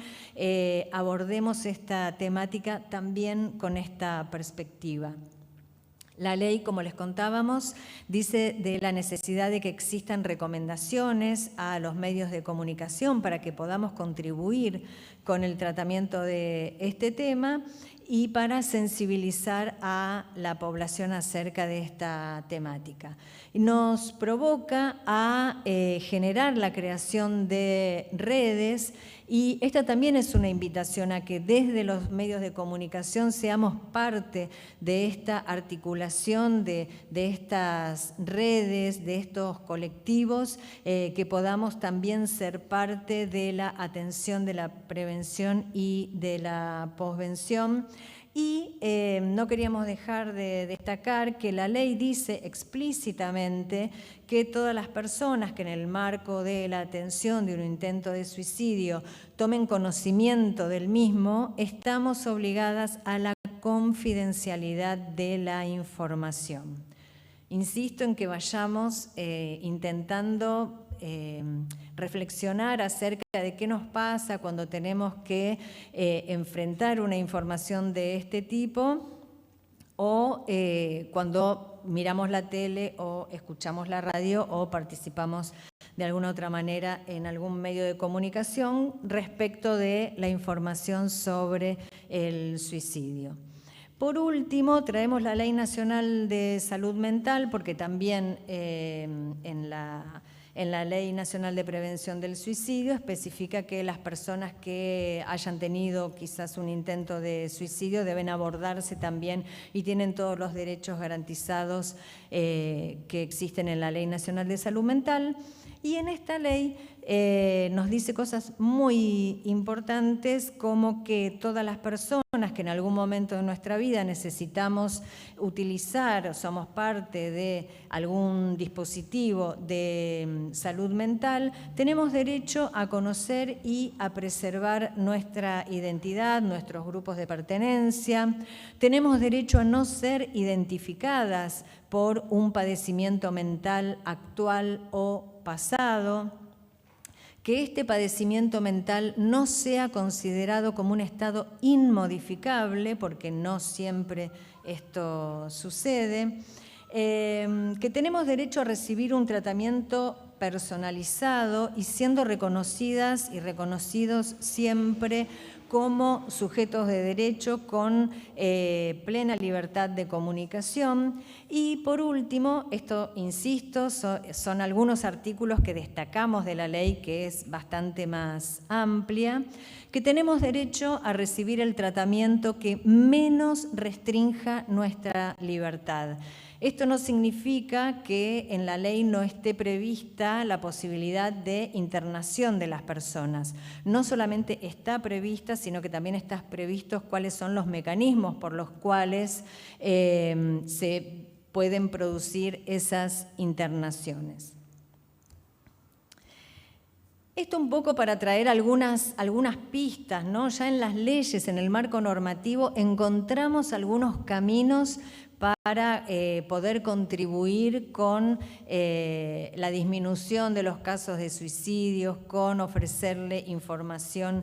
abordemos esta temática también con esta perspectiva. La ley, como les contábamos, dice de la necesidad de que existan recomendaciones a los medios de comunicación para que podamos contribuir con el tratamiento de este tema y para sensibilizar a la población acerca de esta temática. Nos provoca a generar la creación de redes, y esta también es una invitación a que desde los medios de comunicación seamos parte de esta articulación de estas redes, de estos colectivos, que podamos también ser parte de la atención, de la prevención y de la posvención. Y no queríamos dejar de destacar que la ley dice explícitamente que todas las personas que en el marco de la atención de un intento de suicidio tomen conocimiento del mismo, estamos obligadas a la confidencialidad de la información. Insisto en que vayamos intentando reflexionar acerca de qué nos pasa cuando tenemos que enfrentar una información de este tipo, o cuando miramos la tele o escuchamos la radio o participamos de alguna otra manera en algún medio de comunicación respecto de la información sobre el suicidio. Por último, traemos la Ley Nacional de Salud Mental, porque también en la Ley Nacional de Prevención del Suicidio especifica que las personas que hayan tenido quizás un intento de suicidio deben abordarse también y tienen todos los derechos garantizados que existen en la Ley Nacional de Salud Mental. Y en esta ley nos dice cosas muy importantes, como que todas las personas que en algún momento de nuestra vida necesitamos utilizar o somos parte de algún dispositivo de salud mental, tenemos derecho a conocer y a preservar nuestra identidad, nuestros grupos de pertenencia. Tenemos derecho a no ser identificadas por un padecimiento mental actual o pasado, que este padecimiento mental no sea considerado como un estado inmodificable, porque no siempre esto sucede, que tenemos derecho a recibir un tratamiento personalizado y siendo reconocidas y reconocidos siempre como sujetos de derecho con plena libertad de comunicación. Y por último, esto, insisto, son algunos artículos que destacamos de la ley, que es bastante más amplia, que tenemos derecho a recibir el tratamiento que menos restrinja nuestra libertad. Esto no significa que en la ley no esté prevista la posibilidad de internación de las personas. No solamente está prevista, sino que también están previstos cuáles son los mecanismos por los cuales se pueden producir esas internaciones. Esto un poco para traer algunas pistas, ¿no? Ya en las leyes, en el marco normativo, encontramos algunos caminos para poder contribuir con la disminución de los casos de suicidios, con ofrecerle información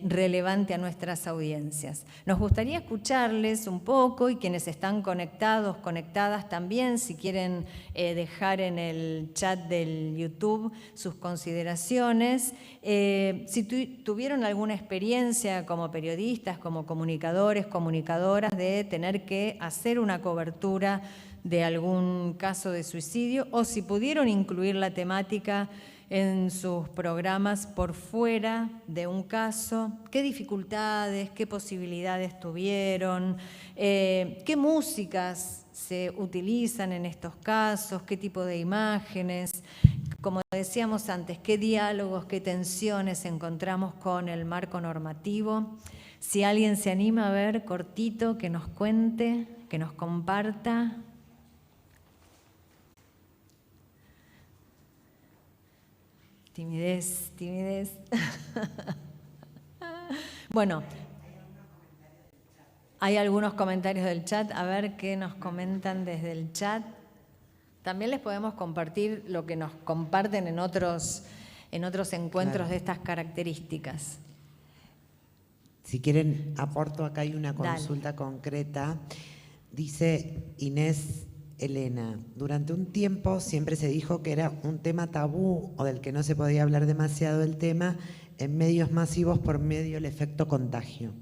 relevante a nuestras audiencias. Nos gustaría escucharles un poco, y quienes están conectados, conectadas también, si quieren dejar en el chat del YouTube sus consideraciones. Si tuvieron alguna experiencia como periodistas, como comunicadores, comunicadoras, de tener que hacer una cobertura cobertura de algún caso de suicidio o si pudieron incluir la temática en sus programas por fuera de un caso, qué dificultades, qué posibilidades tuvieron, qué músicas se utilizan en estos casos, qué tipo de imágenes, como decíamos antes, qué diálogos, qué tensiones encontramos con el marco normativo. Si alguien se anima a ver cortito, que nos cuente, que nos comparta. Timidez, timidez. Bueno, hay algunos comentarios del chat. A ver qué nos comentan desde el chat. También les podemos compartir lo que nos comparten en otros encuentros Claro. de estas características. Si quieren, aporto, acá hay una Dale. consulta concreta. Dice Inés Elena, durante un tiempo siempre se dijo que era un tema tabú o del que no se podía hablar demasiado del tema en medios masivos por medio del efecto contagio.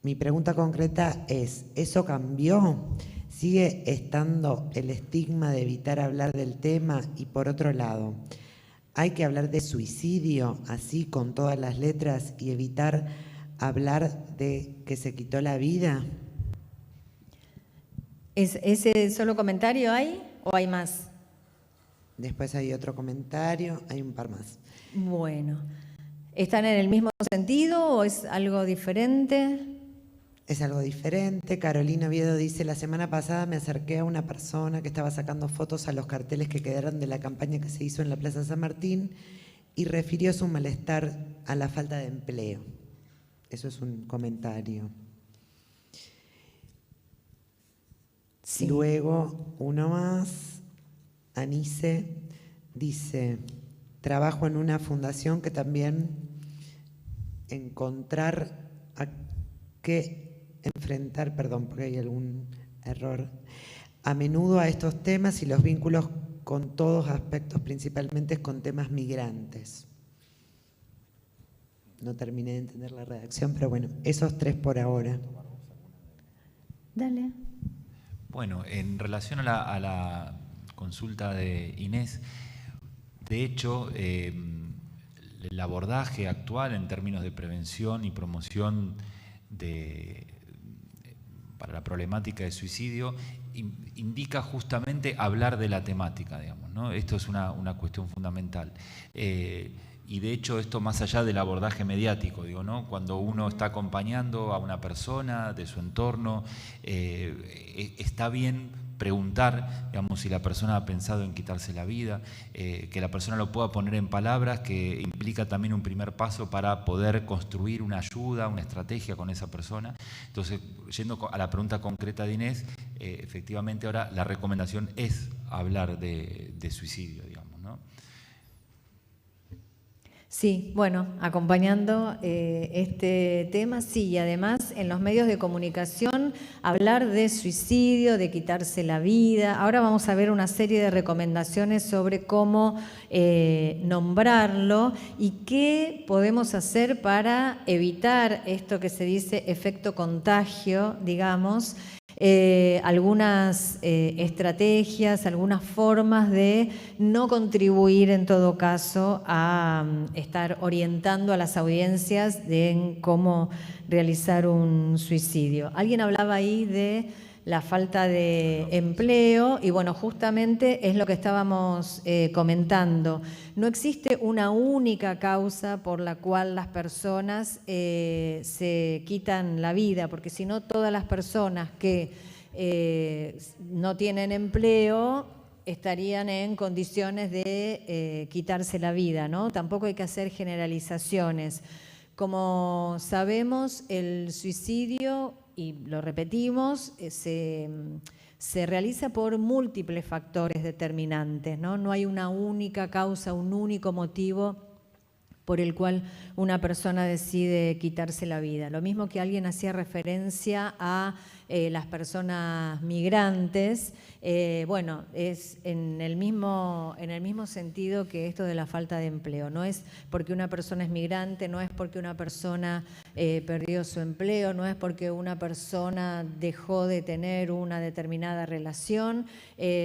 Mi pregunta concreta es, ¿eso cambió? ¿Sigue estando el estigma de evitar hablar del tema? Y por otro lado, ¿hay que hablar de suicidio así con todas las letras y evitar hablar de que se quitó la vida? ¿Ese solo comentario hay o hay más? Después hay otro comentario, hay un par más. Bueno, ¿están en el mismo sentido o es algo diferente? Es algo diferente. Carolina Oviedo dice, la semana pasada me acerqué a una persona que estaba sacando fotos a los carteles que quedaron de la campaña que se hizo en la Plaza San Martín y refirió su malestar a la falta de empleo. Eso es un comentario. Sí. Luego, uno más. Anice dice, trabajo en una fundación que también encontrar a qué enfrentar, perdón, porque hay algún error, a menudo a estos temas y los vínculos con todos aspectos, principalmente con temas migrantes. No terminé de entender la redacción, pero bueno, esos tres por ahora. Dale. Bueno, en relación a la consulta de Inés, de hecho, el abordaje actual en términos de prevención y promoción para la problemática de suicidio indica justamente hablar de la temática, digamos, ¿no? Esto es una cuestión fundamental. Y de hecho esto más allá del abordaje mediático, digo, ¿no? Cuando uno está acompañando a una persona de su entorno, está bien preguntar, digamos, si la persona ha pensado en quitarse la vida, que la persona lo pueda poner en palabras, que implica también un primer paso para poder construir una ayuda, una estrategia con esa persona. Entonces, yendo a la pregunta concreta de Inés, efectivamente ahora la recomendación es hablar de suicidio, digamos, ¿no? Sí, bueno, acompañando este tema, sí, y además en los medios de comunicación hablar de suicidio, de quitarse la vida. Ahora vamos a ver una serie de recomendaciones sobre cómo nombrarlo y qué podemos hacer para evitar esto que se dice efecto contagio, digamos. Algunas estrategias, algunas formas de no contribuir en todo caso a estar orientando a las audiencias en cómo realizar un suicidio. Alguien hablaba ahí de la falta de empleo y bueno, justamente es lo que estábamos comentando. No existe una única causa por la cual las personas se quitan la vida, porque si no todas las personas que no tienen empleo estarían en condiciones de quitarse la vida, ¿no? Tampoco hay que hacer generalizaciones. Como sabemos, el suicidio, y lo repetimos, se realiza por múltiples factores determinantes, ¿no? No hay una única causa, un único motivo por el cual una persona decide quitarse la vida. Lo mismo que alguien hacía referencia a las personas migrantes, bueno, es en el mismo sentido que esto de la falta de empleo. No es porque una persona es migrante, no es porque una persona perdió su empleo, no es porque una persona dejó de tener una determinada relación,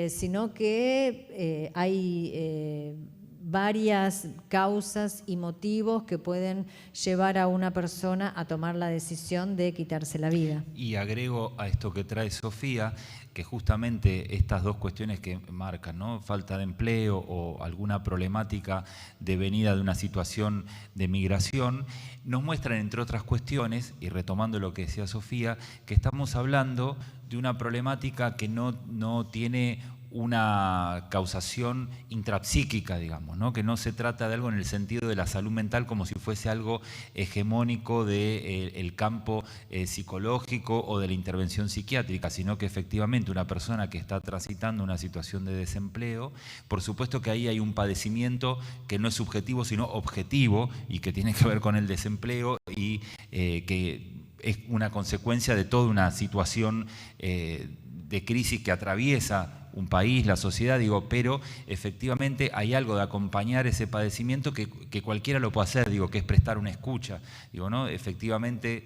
sino que hay varias causas y motivos que pueden llevar a una persona a tomar la decisión de quitarse la vida. Y agrego a esto que trae Sofía, que justamente estas dos cuestiones que marcan, ¿no? Falta de empleo o alguna problemática devenida de una situación de migración, nos muestran, entre otras cuestiones, y retomando lo que decía Sofía, que estamos hablando de una problemática que no tiene una causación intrapsíquica, digamos, ¿no? Que no se trata de algo en el sentido de la salud mental como si fuese algo hegemónico del campo psicológico o de la intervención psiquiátrica, sino que efectivamente una persona que está transitando una situación de desempleo, por supuesto que ahí hay un padecimiento que no es subjetivo sino objetivo y que tiene que ver con el desempleo y que es una consecuencia de toda una situación de crisis que atraviesa un país, la sociedad, digo, pero efectivamente hay algo de acompañar ese padecimiento que cualquiera lo puede hacer, digo, que es prestar una escucha, digo, ¿no? Efectivamente,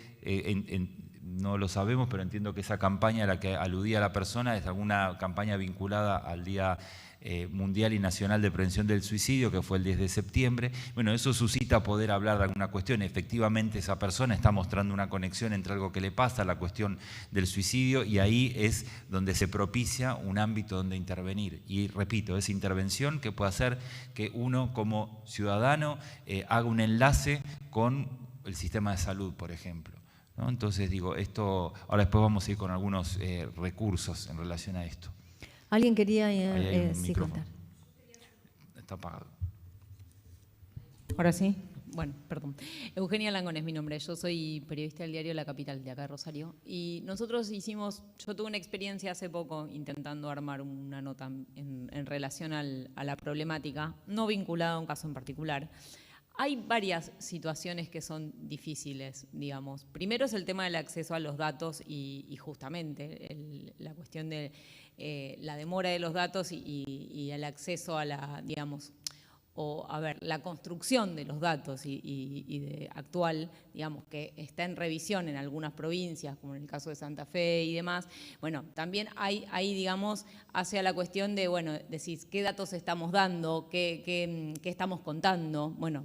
no lo sabemos, pero entiendo que esa campaña a la que aludía la persona es alguna campaña vinculada al Día Mundial y Nacional de Prevención del Suicidio, que fue el 10 de septiembre. Bueno, eso suscita poder hablar de alguna cuestión. Efectivamente, esa persona está mostrando una conexión entre algo que le pasa, la cuestión del suicidio, y ahí es donde se propicia un ámbito donde intervenir. Y repito, es intervención que puede hacer que uno como ciudadano haga un enlace con el sistema de salud, por ejemplo, ¿no? Entonces, digo, esto, ahora después vamos a ir con algunos recursos en relación a esto. ¿Alguien quería sí, contar? Está apagado. Ahora sí. Bueno, perdón. Eugenia Langón es mi nombre. Yo soy periodista del diario La Capital, de acá de Rosario. Y nosotros yo tuve una experiencia hace poco intentando armar una nota en relación a la problemática, no vinculada a un caso en particular. Hay varias situaciones que son difíciles, digamos. Primero es el tema del acceso a los datos y justamente la cuestión de la demora de los datos y el acceso a la, digamos, la construcción de los datos y de actual, digamos, que está en revisión en algunas provincias, como en el caso de Santa Fe y demás. Bueno, también hay digamos, hacia la cuestión de, bueno, decís, ¿qué datos estamos dando? ¿Qué estamos contando? Bueno,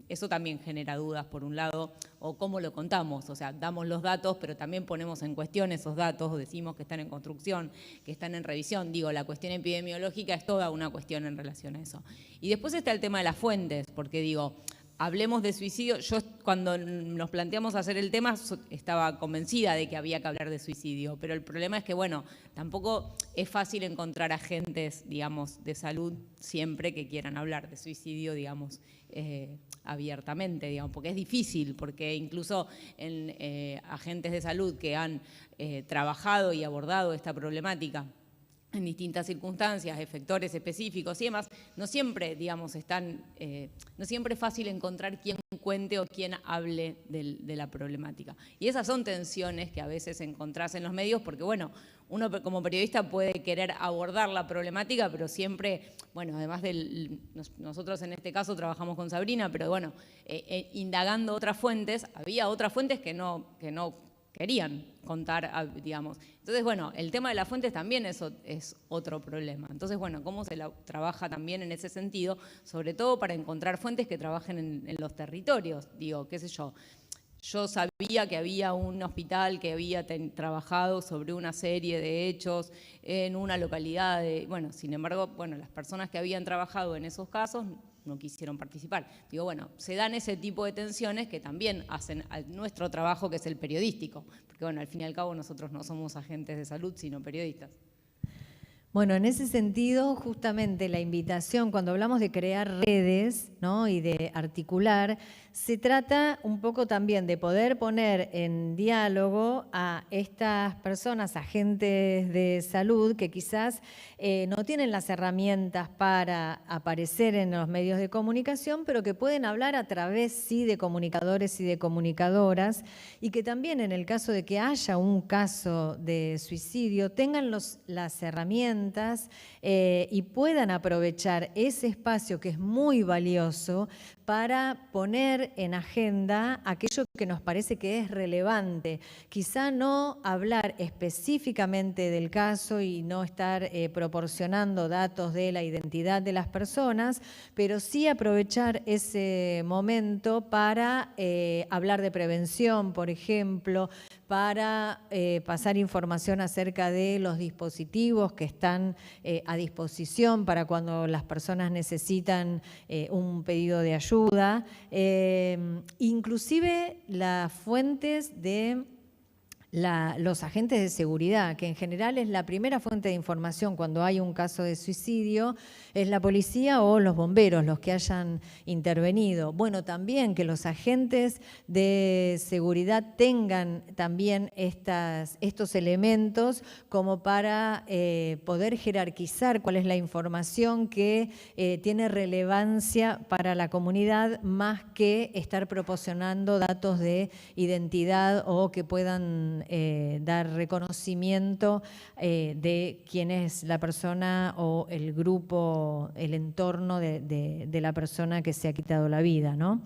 eso también genera dudas, por un lado, o cómo lo contamos. O sea, damos los datos, pero también ponemos en cuestión esos datos, decimos que están en construcción, que están en revisión. Digo, la cuestión epidemiológica es toda una cuestión en relación a eso. Y después está el tema de las fuentes, porque digo, hablemos de suicidio. Yo cuando nos planteamos hacer el tema estaba convencida de que había que hablar de suicidio, pero el problema es que, bueno, tampoco es fácil encontrar agentes, digamos, de salud siempre que quieran hablar de suicidio, digamos, abiertamente, digamos, porque es difícil, porque incluso en agentes de salud que han trabajado y abordado esta problemática en distintas circunstancias, efectores específicos y demás, no siempre, digamos, no siempre es fácil encontrar quién cuente o quién hable de la problemática. Y esas son tensiones que a veces encontrás en los medios porque, bueno, uno como periodista puede querer abordar la problemática, pero siempre, bueno, además nosotros en este caso trabajamos con Sabrina, pero bueno, indagando otras fuentes, había otras fuentes que no querían contar, digamos. Entonces, bueno, el tema de las fuentes también es otro problema. Entonces, bueno, cómo se trabaja también en ese sentido, sobre todo para encontrar fuentes que trabajen en los territorios. Digo, qué sé yo, yo sabía que había un hospital que había trabajado sobre una serie de hechos en una localidad, bueno, sin embargo, bueno, las personas que habían trabajado en esos casos no quisieron participar. Digo, bueno, se dan ese tipo de tensiones que también hacen a nuestro trabajo, que es el periodístico, porque bueno, al fin y al cabo nosotros no somos agentes de salud, sino periodistas. Bueno, en ese sentido, justamente la invitación, cuando hablamos de crear redes, ¿no? Y de articular, se trata un poco también de poder poner en diálogo a estas personas, agentes de salud, que quizás no tienen las herramientas para aparecer en los medios de comunicación, pero que pueden hablar a través, sí, de comunicadores y de comunicadoras, y que también en el caso de que haya un caso de suicidio, tengan las herramientas y puedan aprovechar ese espacio que es muy valioso para poner en agenda aquello que nos parece que es relevante. Quizá no hablar específicamente del caso y no estar proporcionando datos de la identidad de las personas, pero sí aprovechar ese momento para hablar de prevención, por ejemplo, para pasar información acerca de los dispositivos que están a disposición para cuando las personas necesitan un pedido de ayuda, inclusive las fuentes de los agentes de seguridad, que en general es la primera fuente de información cuando hay un caso de suicidio, es la policía o los bomberos los que hayan intervenido. Bueno, también que los agentes de seguridad tengan también estos elementos como para poder jerarquizar cuál es la información que tiene relevancia para la comunidad, más que estar proporcionando datos de identidad o que puedan dar reconocimiento de quién es la persona o el grupo, el entorno de la persona que se ha quitado la vida, ¿no?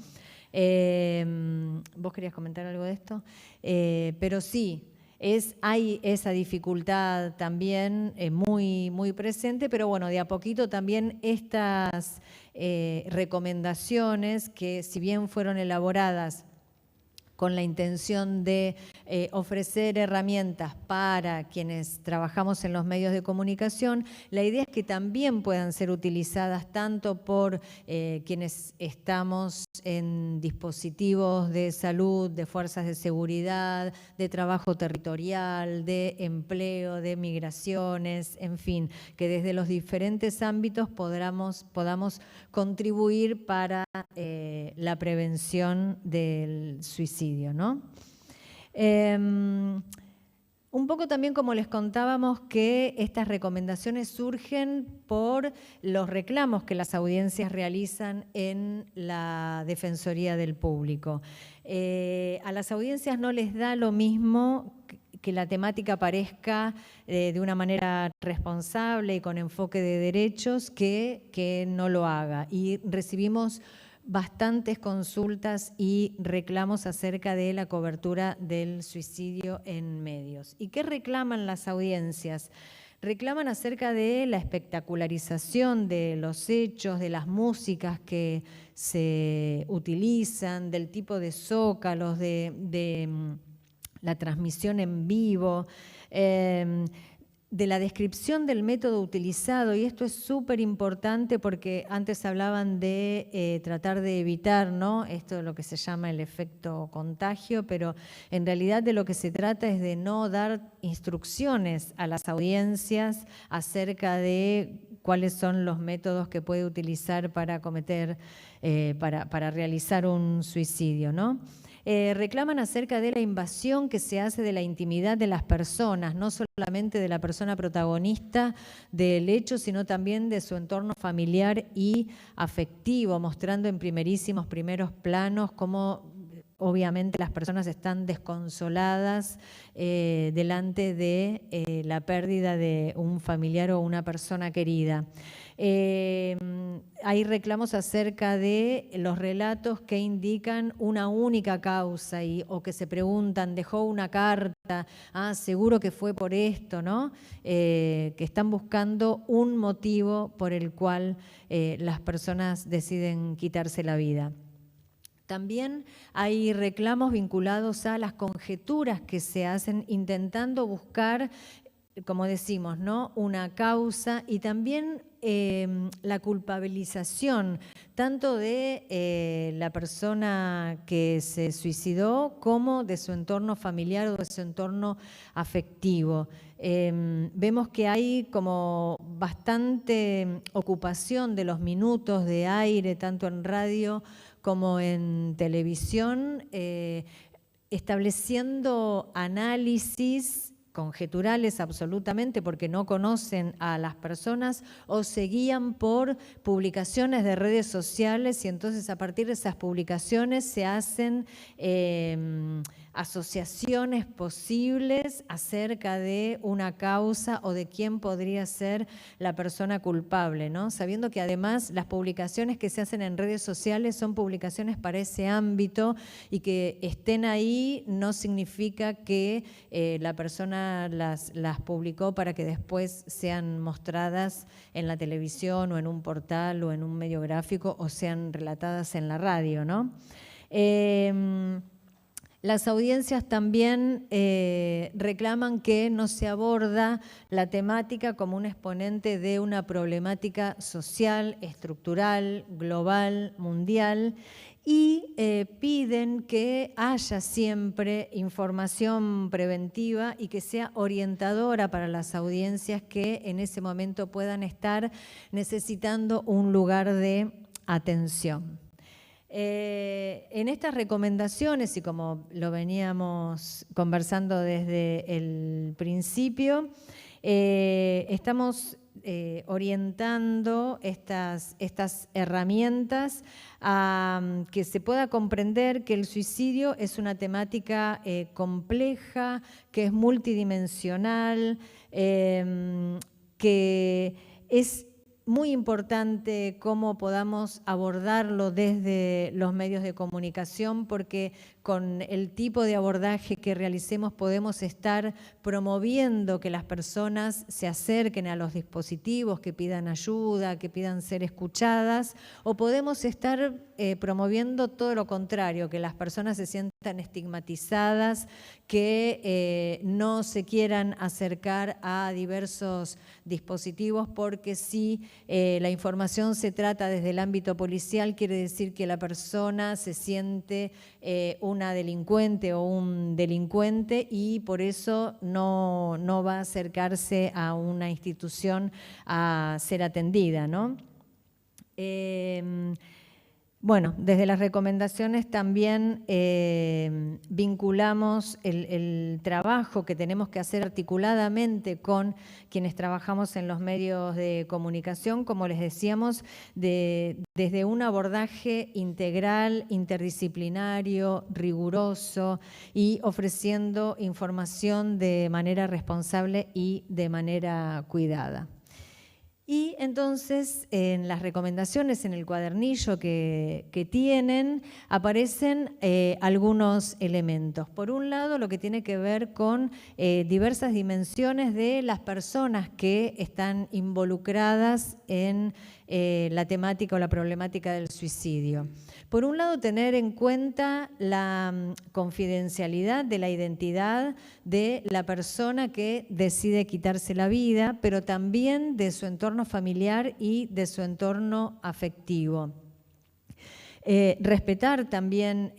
¿Vos querías comentar algo de esto? Pero sí, hay esa dificultad también muy, muy presente, pero bueno, de a poquito también estas recomendaciones que, si bien fueron elaboradas con la intención de ofrecer herramientas para quienes trabajamos en los medios de comunicación, la idea es que también puedan ser utilizadas tanto por quienes estamos en dispositivos de salud, de fuerzas de seguridad, de trabajo territorial, de empleo, de migraciones, en fin, que desde los diferentes ámbitos podamos contribuir para la prevención del suicidio, ¿no? Un poco también, como les contábamos, que estas recomendaciones surgen por los reclamos que las audiencias realizan en la Defensoría del Público. A las audiencias no les da lo mismo que la temática aparezca de una manera responsable y con enfoque de derechos que no lo haga. Y recibimos bastantes consultas y reclamos acerca de la cobertura del suicidio en medios. ¿Y qué reclaman las audiencias? Reclaman acerca de la espectacularización de los hechos, de las músicas que se utilizan, del tipo de zócalos, de la transmisión en vivo, de la descripción del método utilizado, y esto es súper importante porque antes hablaban de tratar de evitar, ¿no?, esto es lo que se llama el efecto contagio, pero en realidad de lo que se trata es de no dar instrucciones a las audiencias acerca de cuáles son los métodos que puede utilizar para cometer, para realizar un suicidio, ¿no? Reclaman acerca de la invasión que se hace de la intimidad de las personas, no solamente de la persona protagonista del hecho, sino también de su entorno familiar y afectivo, mostrando en primeros planos cómo obviamente las personas están desconsoladas delante de la pérdida de un familiar o una persona querida. Hay reclamos acerca de los relatos que indican una única causa o que se preguntan, dejó una carta, seguro que fue por esto, ¿no? Que están buscando un motivo por el cual las personas deciden quitarse la vida. También hay reclamos vinculados a las conjeturas que se hacen intentando buscar como decimos, ¿no? Una causa y también la culpabilización tanto de la persona que se suicidó como de su entorno familiar o de su entorno afectivo. Vemos que hay como bastante ocupación de los minutos de aire, tanto en radio como en televisión, estableciendo análisis conjeturales absolutamente porque no conocen a las personas o se guían por publicaciones de redes sociales y entonces a partir de esas publicaciones se hacen asociaciones posibles acerca de una causa o de quién podría ser la persona culpable, ¿no? Sabiendo que además las publicaciones que se hacen en redes sociales son publicaciones para ese ámbito y que estén ahí no significa que la persona las publicó para que después sean mostradas en la televisión o en un portal o en un medio gráfico o sean relatadas en la radio, ¿no? Las audiencias también reclaman que no se aborda la temática como un exponente de una problemática social, estructural, global, mundial, y piden que haya siempre información preventiva y que sea orientadora para las audiencias que en ese momento puedan estar necesitando un lugar de atención. En estas recomendaciones, y como lo veníamos conversando desde el principio, estamos orientando estas herramientas a que se pueda comprender que el suicidio es una temática compleja, que es multidimensional, que es muy importante cómo podamos abordarlo desde los medios de comunicación, porque con el tipo de abordaje que realicemos podemos estar promoviendo que las personas se acerquen a los dispositivos, que pidan ayuda, que pidan ser escuchadas, o podemos estar promoviendo todo lo contrario, que las personas se sientan estigmatizadas, que no se quieran acercar a diversos dispositivos, porque si la información se trata desde el ámbito policial, quiere decir que la persona se siente una delincuente o un delincuente y por eso no va a acercarse a una institución a ser atendida, ¿no? Bueno, desde las recomendaciones también vinculamos el trabajo que tenemos que hacer articuladamente con quienes trabajamos en los medios de comunicación, como les decíamos, desde un abordaje integral, interdisciplinario, riguroso y ofreciendo información de manera responsable y de manera cuidada. Y entonces en las recomendaciones, en el cuadernillo que tienen, aparecen algunos elementos. Por un lado, lo que tiene que ver con diversas dimensiones de las personas que están involucradas en la temática o la problemática del suicidio. Por un lado, tener en cuenta la confidencialidad de la identidad de la persona que decide quitarse la vida, pero también de su entorno familiar y de su entorno afectivo. Respetar también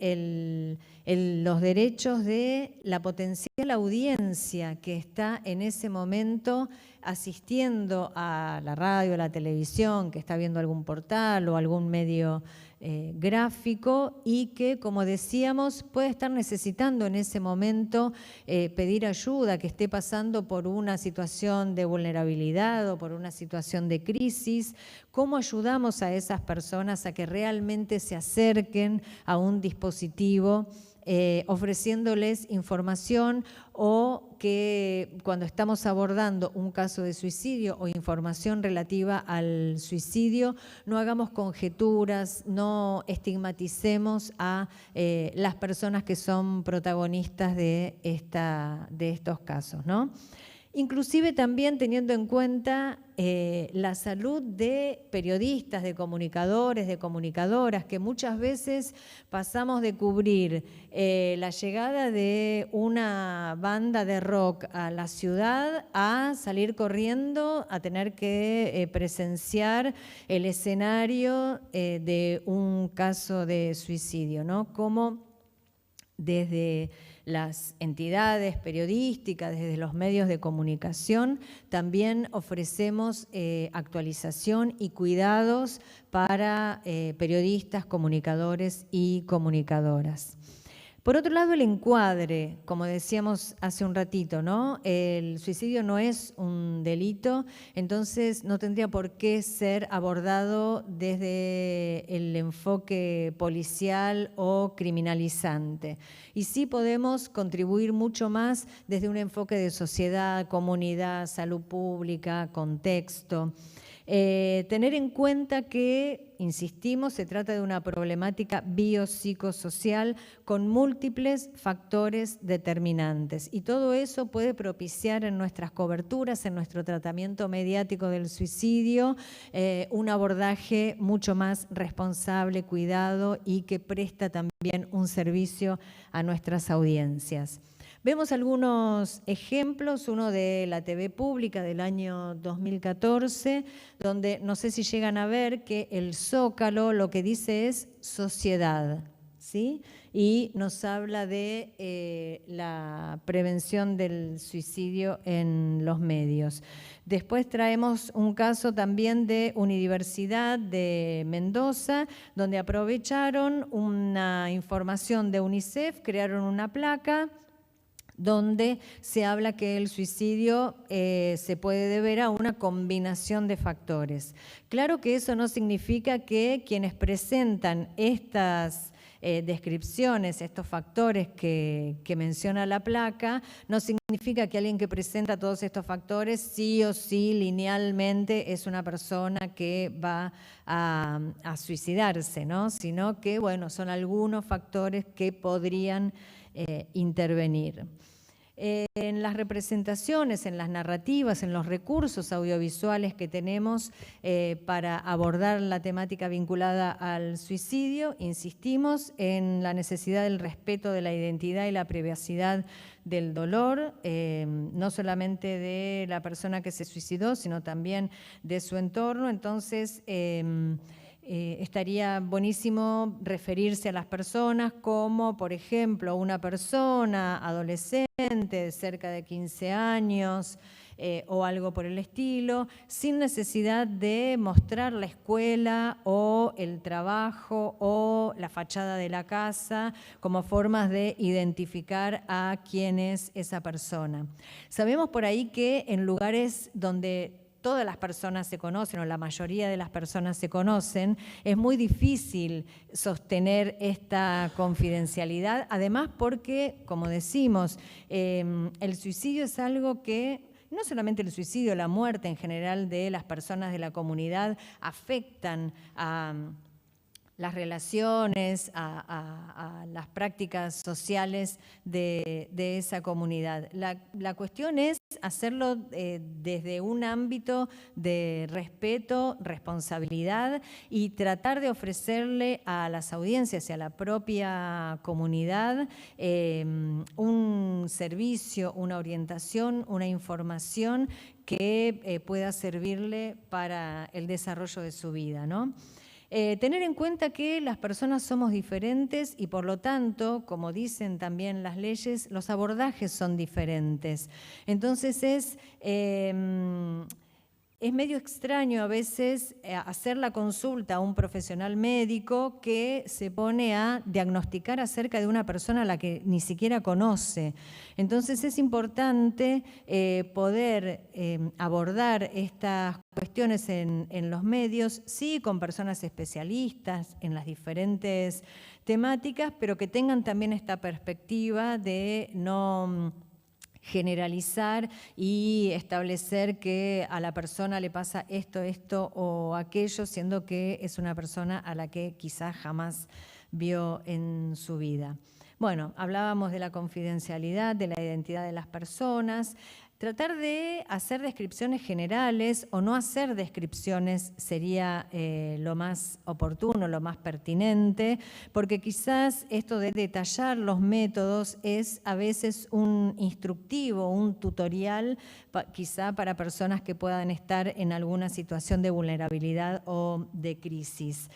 los derechos de la potencial audiencia que está en ese momento asistiendo a la radio, a la televisión, que está viendo algún portal o algún medio gráfico y que, como decíamos, puede estar necesitando en ese momento pedir ayuda, que esté pasando por una situación de vulnerabilidad o por una situación de crisis. ¿Cómo ayudamos a esas personas a que realmente se acerquen a un dispositivo ofreciéndoles información o que cuando estamos abordando un caso de suicidio o información relativa al suicidio, no hagamos conjeturas, no estigmaticemos a las personas que son protagonistas de estos casos, ¿no? inclusive también teniendo en cuenta la salud de periodistas, de comunicadores, de comunicadoras, que muchas veces pasamos de cubrir la llegada de una banda de rock a la ciudad a salir corriendo, a tener que presenciar el escenario de un caso de suicidio, ¿no? Como desde las entidades periodísticas, desde los medios de comunicación, también ofrecemos actualización y cuidados para periodistas, comunicadores y comunicadoras. Por otro lado, el encuadre, como decíamos hace un ratito, ¿no? El suicidio no es un delito, entonces no tendría por qué ser abordado desde el enfoque policial o criminalizante. Y sí podemos contribuir mucho más desde un enfoque de sociedad, comunidad, salud pública, contexto. Tener en cuenta que, insistimos, se trata de una problemática biopsicosocial con múltiples factores determinantes. Y todo eso puede propiciar en nuestras coberturas, en nuestro tratamiento mediático del suicidio, un abordaje mucho más responsable, cuidado y que presta también un servicio a nuestras audiencias. Vemos algunos ejemplos, uno de la TV pública del año 2014, donde no sé si llegan a ver que el Zócalo lo que dice es sociedad, ¿sí? Y nos habla de la prevención del suicidio en los medios. Después traemos un caso también de Universidad de Mendoza, donde aprovecharon una información de UNICEF, crearon una placa donde se habla que el suicidio se puede deber a una combinación de factores. Claro que eso no significa que quienes presentan estas descripciones, estos factores que menciona la placa, no significa que alguien que presenta todos estos factores sí o sí linealmente es una persona que va a suicidarse, ¿no? Sino que, bueno, son algunos factores que podrían intervenir. En las representaciones, en las narrativas, en los recursos audiovisuales que tenemos para abordar la temática vinculada al suicidio, insistimos en la necesidad del respeto de la identidad y la privacidad del dolor, no solamente de la persona que se suicidó, sino también de su entorno. Entonces, estaría buenísimo referirse a las personas como, por ejemplo, una persona adolescente de cerca de 15 años o algo por el estilo, sin necesidad de mostrar la escuela o el trabajo o la fachada de la casa como formas de identificar a quién es esa persona. Sabemos por ahí que en lugares donde todas las personas se conocen o la mayoría de las personas se conocen, es muy difícil sostener esta confidencialidad, además porque, como decimos, el suicidio es algo que, no solamente el suicidio, la muerte en general de las personas de la comunidad afectan a las relaciones, a las prácticas sociales de esa comunidad. La cuestión es hacerlo desde un ámbito de respeto, responsabilidad y tratar de ofrecerle a las audiencias y a la propia comunidad un servicio, una orientación, una información que pueda servirle para el desarrollo de su vida, ¿no? Tener en cuenta que las personas somos diferentes y por lo tanto, como dicen también las leyes, los abordajes son diferentes. Entonces es medio extraño a veces hacer la consulta a un profesional médico que se pone a diagnosticar acerca de una persona a la que ni siquiera conoce. Entonces es importante poder abordar estas cuestiones en los medios, sí con personas especialistas en las diferentes temáticas, pero que tengan también esta perspectiva de no generalizar y establecer que a la persona le pasa esto o aquello, siendo que es una persona a la que quizás jamás vio en su vida. Bueno, hablábamos de la confidencialidad, de la identidad de las personas. Tratar de hacer descripciones generales o no hacer descripciones sería lo más oportuno, lo más pertinente, porque quizás esto de detallar los métodos es a veces un instructivo, un tutorial, quizá para personas que puedan estar en alguna situación de vulnerabilidad o de crisis.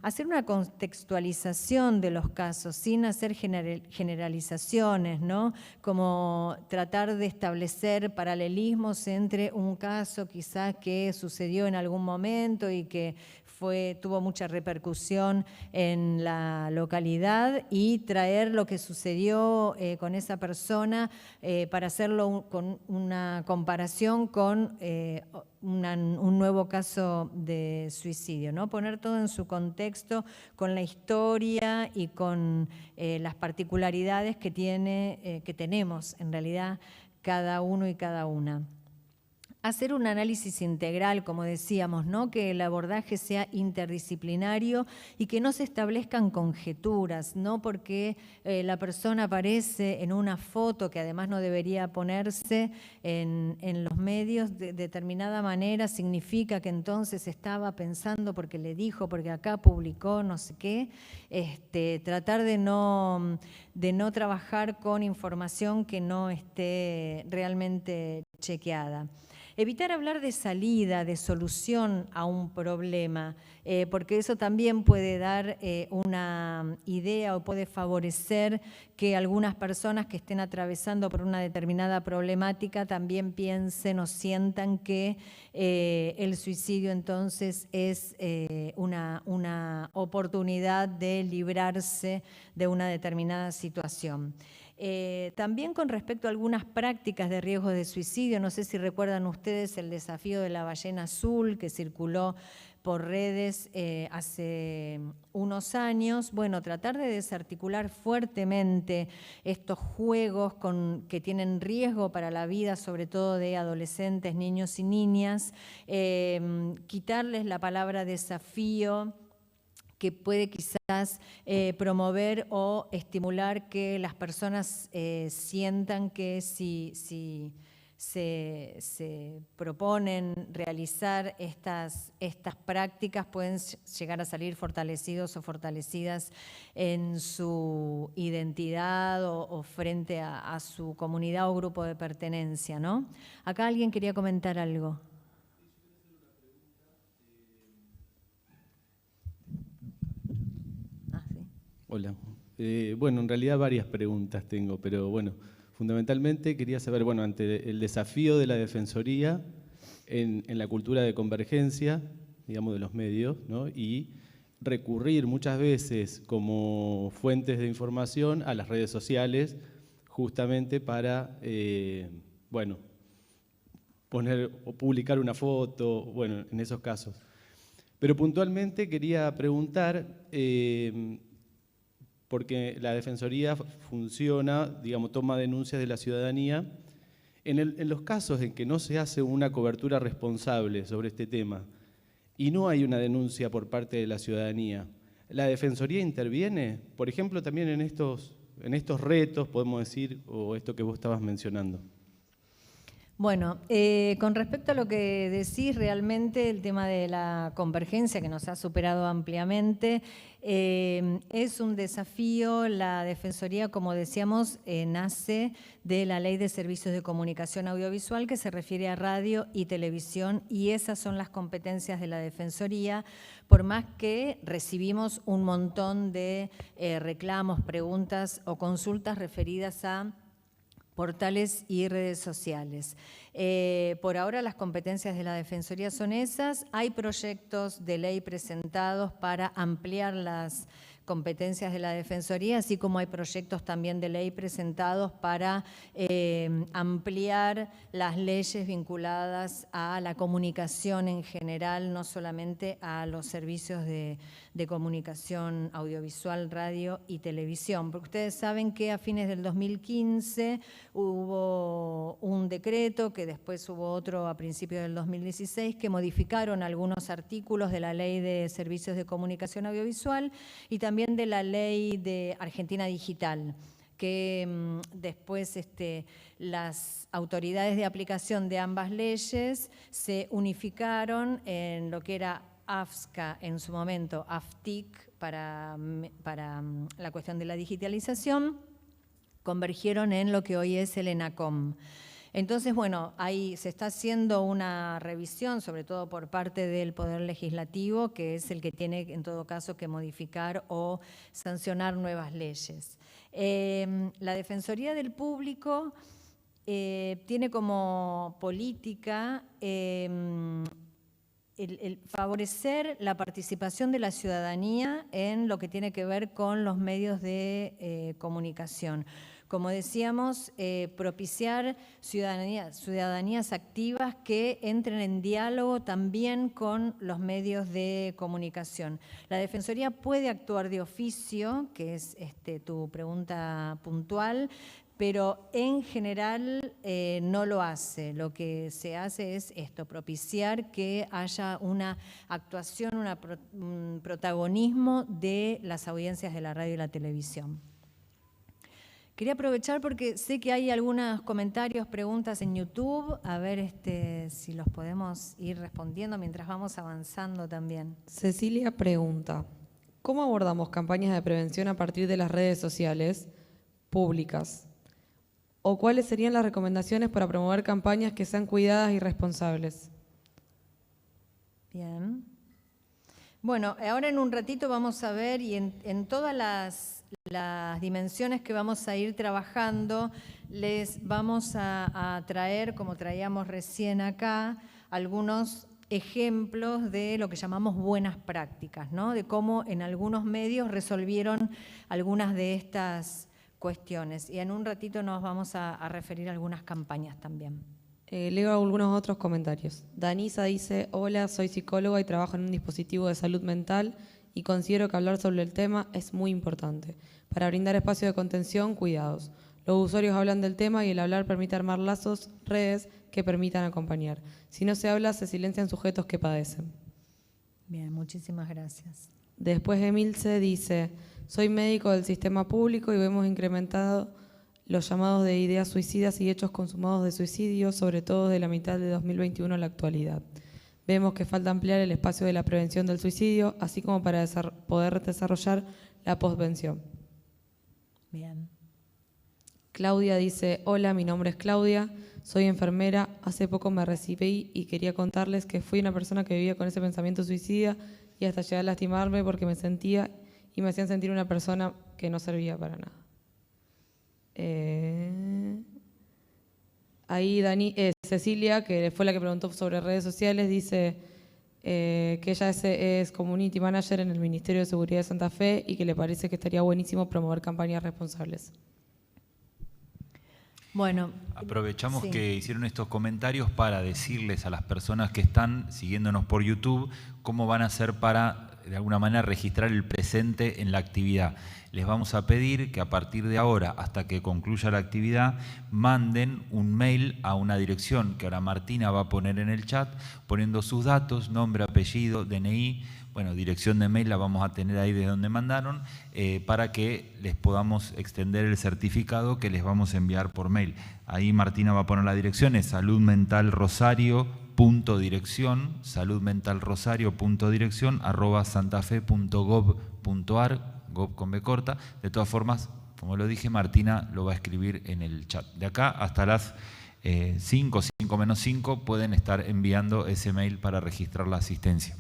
Hacer una contextualización de los casos sin hacer generalizaciones, ¿no? Como tratar de establecer paralelismos entre un caso quizás que sucedió en algún momento y que tuvo mucha repercusión en la localidad y traer lo que sucedió con esa persona para hacerlo con una comparación con un nuevo caso de suicidio, ¿no? Poner todo en su contexto con la historia y con las particularidades que tenemos en realidad cada uno y cada una. Hacer un análisis integral, como decíamos, ¿no? Que el abordaje sea interdisciplinario y que no se establezcan conjeturas, no porque la persona aparece en una foto que además no debería ponerse en los medios de determinada manera, significa que entonces estaba pensando porque le dijo, porque acá publicó no sé qué. Tratar de no trabajar con información que no esté realmente chequeada. Evitar hablar de salida, de solución a un problema, porque eso también puede dar una idea o puede favorecer que algunas personas que estén atravesando por una determinada problemática también piensen o sientan que el suicidio entonces es una oportunidad de librarse de una determinada situación. También con respecto a algunas prácticas de riesgo de suicidio, no sé si recuerdan ustedes el desafío de la ballena azul que circuló por redes hace unos años. Bueno, tratar de desarticular fuertemente estos juegos que tienen riesgo para la vida, sobre todo de adolescentes, niños y niñas, quitarles la palabra desafío, que puede quizás promover o estimular que las personas sientan que si se proponen realizar estas prácticas pueden llegar a salir fortalecidos o fortalecidas en su identidad o frente a su comunidad o grupo de pertenencia, ¿no? Acá alguien quería comentar algo. Hola. Bueno, en realidad varias preguntas tengo, pero bueno, fundamentalmente quería saber, bueno, ante el desafío de la Defensoría en la cultura de convergencia, digamos, de los medios, ¿no? Y recurrir muchas veces como fuentes de información a las redes sociales, justamente para, bueno, poner o publicar una foto, bueno, en esos casos. Pero puntualmente quería preguntar, porque la Defensoría funciona, digamos, toma denuncias de la ciudadanía. En los casos en que no se hace una cobertura responsable sobre este tema y no hay una denuncia por parte de la ciudadanía, ¿la Defensoría interviene? Por ejemplo, también en estos retos, podemos decir, o esto que vos estabas mencionando. Bueno, con respecto a lo que decís, realmente el tema de la convergencia que nos ha superado ampliamente es un desafío. La Defensoría, como decíamos, nace de la Ley de Servicios de Comunicación Audiovisual que se refiere a radio y televisión y esas son las competencias de la Defensoría, por más que recibimos un montón de reclamos, preguntas o consultas referidas a portales y redes sociales. Por ahora las competencias de la Defensoría son esas. Hay proyectos de ley presentados para ampliar las competencias de la Defensoría, así como hay proyectos también de ley presentados para ampliar las leyes vinculadas a la comunicación en general, no solamente a los servicios de comunicación audiovisual, radio y televisión. Porque ustedes saben que a fines del 2015 hubo un decreto, que después hubo otro a principios del 2016, que modificaron algunos artículos de la Ley de Servicios de Comunicación Audiovisual y también de la Ley de Argentina Digital, que después las autoridades de aplicación de ambas leyes se unificaron en lo que era AFSCA en su momento, AFTIC para la cuestión de la digitalización, convergieron en lo que hoy es el ENACOM. Entonces, bueno, ahí se está haciendo una revisión, sobre todo por parte del Poder Legislativo, que es el que tiene, en todo caso, que modificar o sancionar nuevas leyes. La Defensoría del Público tiene como política el favorecer la participación de la ciudadanía en lo que tiene que ver con los medios de comunicación. Como decíamos, propiciar ciudadanías activas que entren en diálogo también con los medios de comunicación. La Defensoría puede actuar de oficio, que es tu pregunta puntual, pero en general no lo hace. Lo que se hace es esto, propiciar que haya una actuación, un protagonismo de las audiencias de la radio y la televisión. Quería aprovechar porque sé que hay algunos comentarios, preguntas en YouTube, a ver si los podemos ir respondiendo mientras vamos avanzando también. Cecilia pregunta, ¿cómo abordamos campañas de prevención a partir de las redes sociales públicas? ¿O cuáles serían las recomendaciones para promover campañas que sean cuidadas y responsables? Bien. Bueno, ahora en un ratito vamos a ver y en todas las dimensiones que vamos a ir trabajando, les vamos a traer, como traíamos recién acá, algunos ejemplos de lo que llamamos buenas prácticas, ¿no? De cómo en algunos medios resolvieron algunas de estas cuestiones. Y en un ratito nos vamos a referir a algunas campañas también. Leo algunos otros comentarios. Danisa dice, hola, soy psicóloga y trabajo en un dispositivo de salud mental y considero que hablar sobre el tema es muy importante. Para brindar espacio de contención, cuidados. Los usuarios hablan del tema y el hablar permite armar lazos, redes que permitan acompañar. Si no se habla, se silencian sujetos que padecen. Bien, muchísimas gracias. Después Emilce dice, soy médico del sistema público y vemos incrementado los llamados de ideas suicidas y hechos consumados de suicidio, sobre todo de la mitad de 2021 a la actualidad. Vemos que falta ampliar el espacio de la prevención del suicidio, así como para poder desarrollar la postvención. Bien. Claudia dice, hola, mi nombre es Claudia, soy enfermera, hace poco me recibí y quería contarles que fui una persona que vivía con ese pensamiento suicida y hasta llegar a lastimarme porque me sentía y me hacían sentir una persona que no servía para nada. Ahí Cecilia, que fue la que preguntó sobre redes sociales, dice que ella es Community Manager en el Ministerio de Seguridad de Santa Fe y que le parece que estaría buenísimo promover campañas responsables. Bueno, aprovechamos sí. que hicieron estos comentarios para decirles a las personas que están siguiéndonos por YouTube cómo van a hacer para, de alguna manera, registrar el presente en la actividad. Les vamos a pedir que a partir de ahora, hasta que concluya la actividad, manden un mail a una dirección que ahora Martina va a poner en el chat, poniendo sus datos, nombre, apellido, DNI, bueno, dirección de mail la vamos a tener ahí de donde mandaron, para que les podamos extender el certificado que les vamos a enviar por mail. Ahí Martina va a poner la dirección, es saludmentalrosario.dirección, gov con B corta. De todas formas, como lo dije, Martina lo va a escribir en el chat. De acá hasta las 5 menos 5 pueden estar enviando ese mail para registrar la asistencia.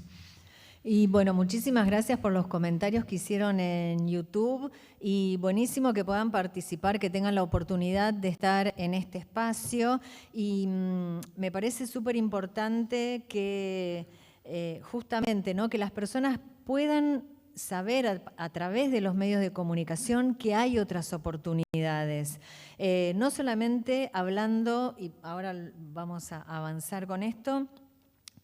Y bueno, muchísimas gracias por los comentarios que hicieron en YouTube y buenísimo que puedan participar, que tengan la oportunidad de estar en este espacio y me parece súper importante que justamente, ¿no?, que las personas puedan saber a través de los medios de comunicación que hay otras oportunidades. No solamente hablando, y ahora vamos a avanzar con esto,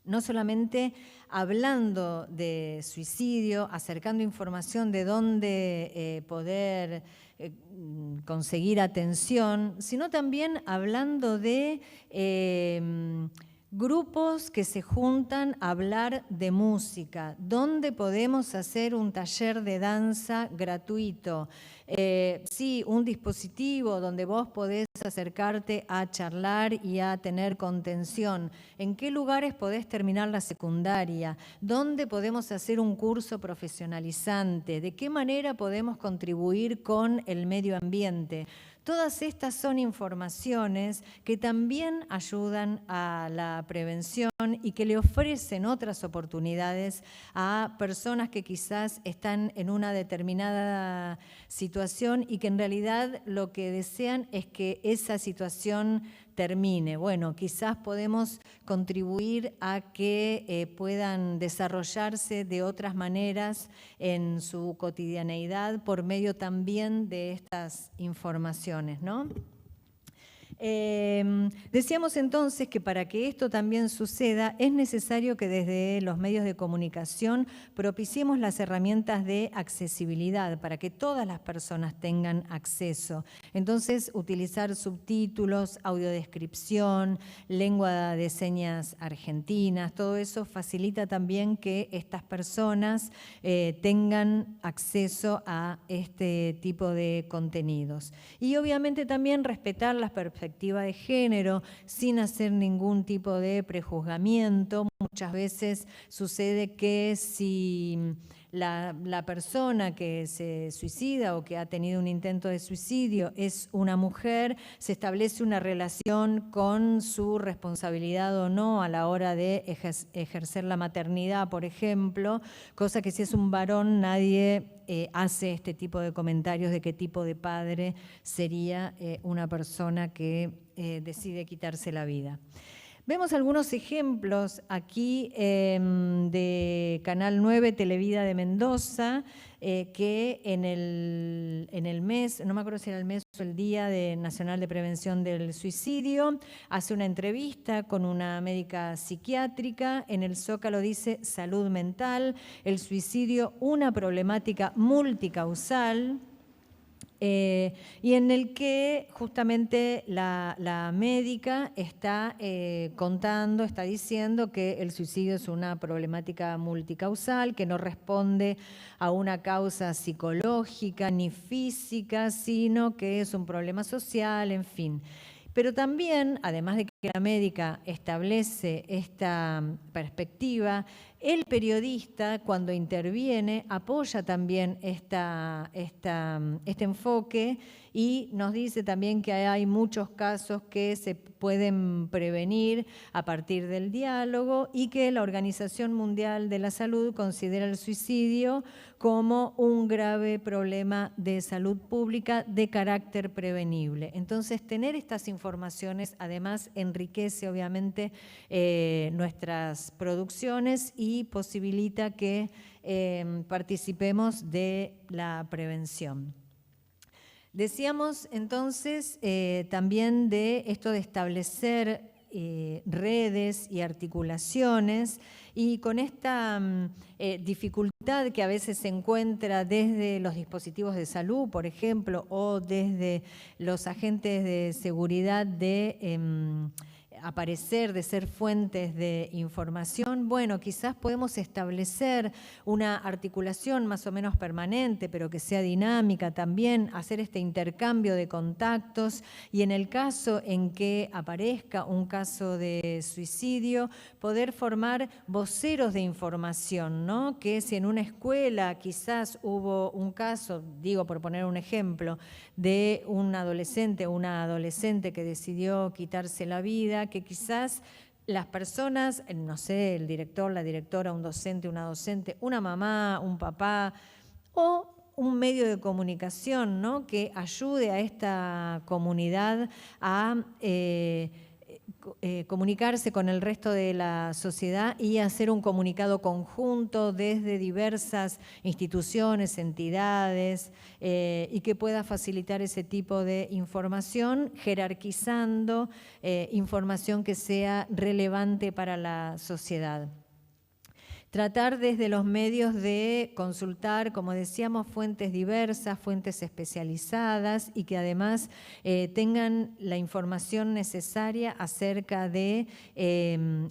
no solamente hablando de suicidio, acercando información de dónde poder conseguir atención, sino también hablando de grupos que se juntan a hablar de música, donde podemos hacer un taller de danza gratuito. Sí, un dispositivo donde vos podés acercarte a charlar y a tener contención. ¿En qué lugares podés terminar la secundaria? ¿Dónde podemos hacer un curso profesionalizante? ¿De qué manera podemos contribuir con el medio ambiente? Todas estas son informaciones que también ayudan a la prevención y que le ofrecen otras oportunidades a personas que quizás están en una determinada situación y que en realidad lo que desean es que esa situación termine. Bueno, quizás podemos contribuir a que puedan desarrollarse de otras maneras en su cotidianeidad por medio también de estas informaciones, ¿no? Decíamos entonces que para que esto también suceda es necesario que desde los medios de comunicación propiciemos las herramientas de accesibilidad para que todas las personas tengan acceso. Entonces, utilizar subtítulos, audiodescripción, lengua de señas argentinas, todo eso facilita también que estas personas tengan acceso a este tipo de contenidos. Y obviamente también respetar las perspectivas de género sin hacer ningún tipo de prejuzgamiento. Muchas veces sucede que si la persona que se suicida o que ha tenido un intento de suicidio es una mujer, se establece una relación con su responsabilidad o no a la hora de ejercer la maternidad, por ejemplo, cosa que si es un varón nadie hace este tipo de comentarios de qué tipo de padre sería una persona que decide quitarse la vida. Vemos algunos ejemplos aquí de Canal 9, Televida de Mendoza, que en el mes, no me acuerdo si era el mes o el Día Nacional de Prevención del Suicidio, hace una entrevista con una médica psiquiátrica. En el Zócalo dice salud mental, el suicidio una problemática multicausal. Y en el que justamente la médica está contando, está diciendo que el suicidio es una problemática multicausal, que no responde a una causa psicológica ni física, sino que es un problema social, en fin. Pero también, además de que la médica establece esta perspectiva, el periodista, cuando interviene, apoya también este enfoque y nos dice también que hay muchos casos que se pueden prevenir a partir del diálogo y que la Organización Mundial de la Salud considera el suicidio como un grave problema de salud pública de carácter prevenible. Entonces, tener estas informaciones además enriquece obviamente nuestras producciones y posibilita que participemos de la prevención. Decíamos entonces también de esto de establecer redes y articulaciones, y con esta dificultad que a veces se encuentra desde los dispositivos de salud, por ejemplo, o desde los agentes de seguridad de aparecer, de ser fuentes de información, bueno, quizás podemos establecer una articulación más o menos permanente, pero que sea dinámica también, hacer este intercambio de contactos y en el caso en que aparezca un caso de suicidio, poder formar voceros de información, ¿no? Que si en una escuela quizás hubo un caso, digo por poner un ejemplo, de un adolescente o una adolescente que decidió quitarse la vida, que quizás las personas, no sé, el director, la directora, un docente, una docente, una mamá, un papá o un medio de comunicación, ¿no? Que ayude a esta comunidad a comunicarse con el resto de la sociedad y hacer un comunicado conjunto desde diversas instituciones, entidades, y que pueda facilitar ese tipo de información, jerarquizando información que sea relevante para la sociedad. Tratar desde los medios de consultar, como decíamos, fuentes diversas, fuentes especializadas y que además tengan la información necesaria acerca de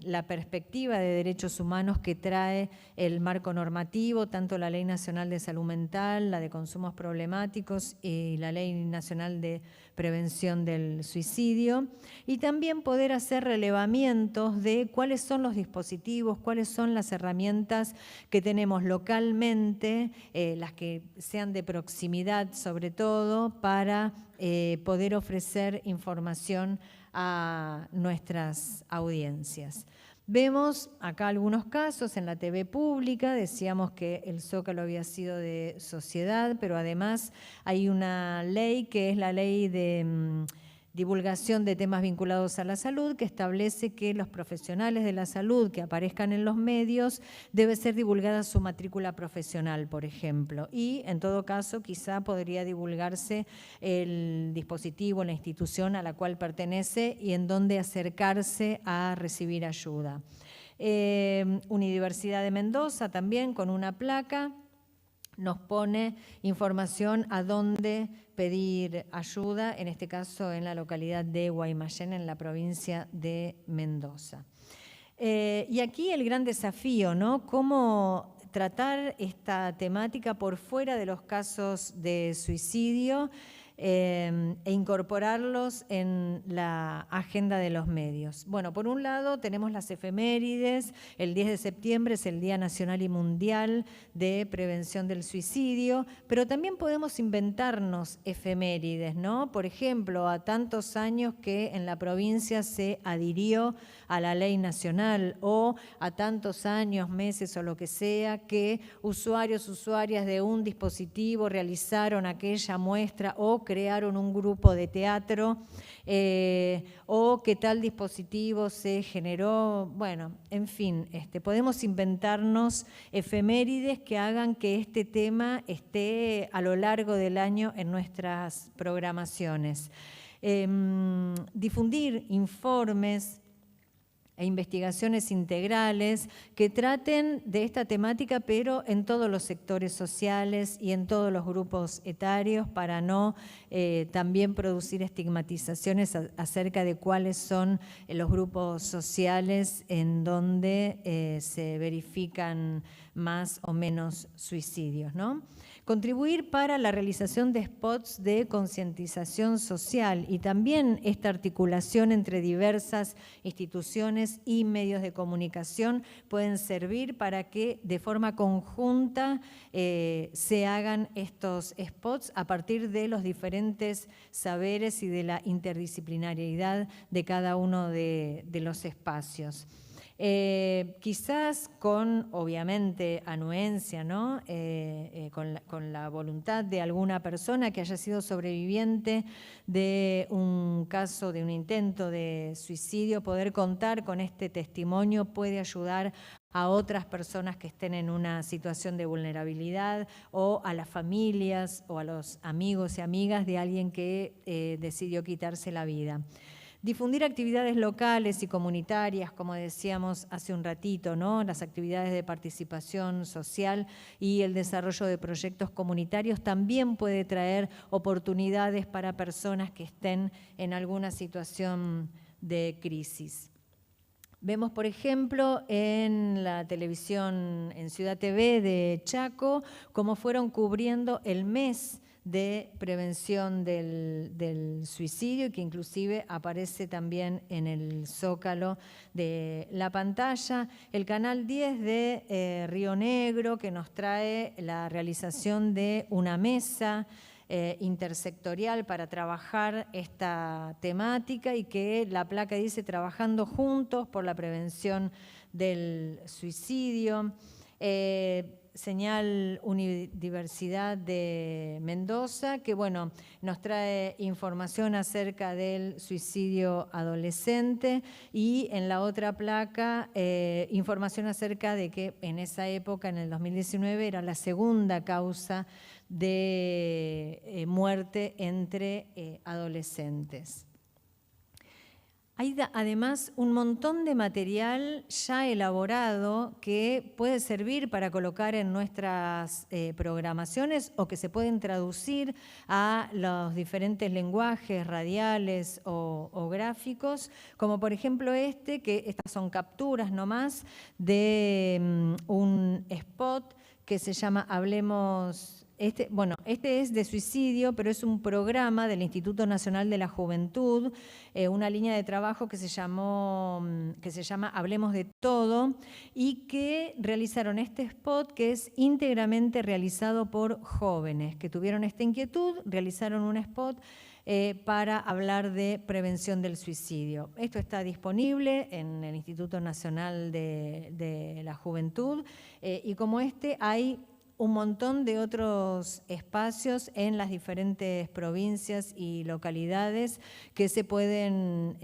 la perspectiva de derechos humanos que trae el marco normativo, tanto la Ley Nacional de Salud Mental, la de Consumos Problemáticos y la Ley Nacional de Prevención del Suicidio, y también poder hacer relevamientos de cuáles son los dispositivos, cuáles son las herramientas que tenemos localmente, las que sean de proximidad sobre todo, para poder ofrecer información a nuestras audiencias. Vemos acá algunos casos en la TV pública, decíamos que el Zócalo había sido de sociedad, pero además hay una ley que es la ley de divulgación de temas vinculados a la salud, que establece que los profesionales de la salud que aparezcan en los medios debe ser divulgada su matrícula profesional, por ejemplo, y en todo caso quizá podría divulgarse el dispositivo, la institución a la cual pertenece y en dónde acercarse a recibir ayuda. Universidad de Mendoza también con una placa nos pone información a dónde pedir ayuda, en este caso en la localidad de Guaymallén, en la provincia de Mendoza. Y aquí el gran desafío, ¿no? Cómo tratar esta temática por fuera de los casos de suicidio e incorporarlos en la agenda de los medios. Bueno, por un lado tenemos las efemérides, el 10 de septiembre es el Día Nacional y Mundial de Prevención del Suicidio, pero también podemos inventarnos efemérides, ¿no? Por ejemplo, a tantos años que en la provincia se adhirió a la ley nacional, o a tantos años, meses o lo que sea, que usuarios, usuarias de un dispositivo realizaron aquella muestra o crearon un grupo de teatro, o que tal dispositivo se generó. Bueno, en fin, podemos inventarnos efemérides que hagan que este tema esté a lo largo del año en nuestras programaciones. Difundir informes e investigaciones integrales que traten de esta temática, pero en todos los sectores sociales y en todos los grupos etarios, para no también producir estigmatizaciones acerca de cuáles son los grupos sociales en donde se verifican más o menos suicidios, ¿no? Contribuir para la realización de spots de concientización social y también esta articulación entre diversas instituciones y medios de comunicación pueden servir para que de forma conjunta se hagan estos spots a partir de los diferentes saberes y de la interdisciplinariedad de cada uno de los espacios. Quizás con, obviamente, anuencia, ¿no? Con la voluntad de alguna persona que haya sido sobreviviente de un caso, de un intento de suicidio, poder contar con este testimonio puede ayudar a otras personas que estén en una situación de vulnerabilidad, o a las familias o a los amigos y amigas de alguien que decidió quitarse la vida. Difundir actividades locales y comunitarias, como decíamos hace un ratito, ¿no? Las actividades de participación social y el desarrollo de proyectos comunitarios también puede traer oportunidades para personas que estén en alguna situación de crisis. Vemos, por ejemplo, en la televisión, en Ciudad TV de Chaco, cómo fueron cubriendo el mes de prevención del suicidio, que inclusive aparece también en el zócalo de la pantalla. El Canal 10 de Río Negro, que nos trae la realización de una mesa intersectorial para trabajar esta temática, y que la placa dice trabajando juntos por la prevención del suicidio. Señal Universidad de Mendoza, que bueno, nos trae información acerca del suicidio adolescente, y en la otra placa información acerca de que en esa época, en el 2019, era la segunda causa de muerte entre adolescentes. Hay además un montón de material ya elaborado que puede servir para colocar en nuestras programaciones o que se pueden traducir a los diferentes lenguajes radiales o gráficos, como por ejemplo que estas son capturas nomás de un spot que se llama Hablemos. Este es de suicidio, pero es un programa del Instituto Nacional de la Juventud, una línea de trabajo que se llama Hablemos de Todo, y que realizaron este spot que es íntegramente realizado por jóvenes que tuvieron esta inquietud, realizaron un spot para hablar de prevención del suicidio. Esto está disponible en el Instituto Nacional de la Juventud y como hay un montón de otros espacios en las diferentes provincias y localidades que se pueden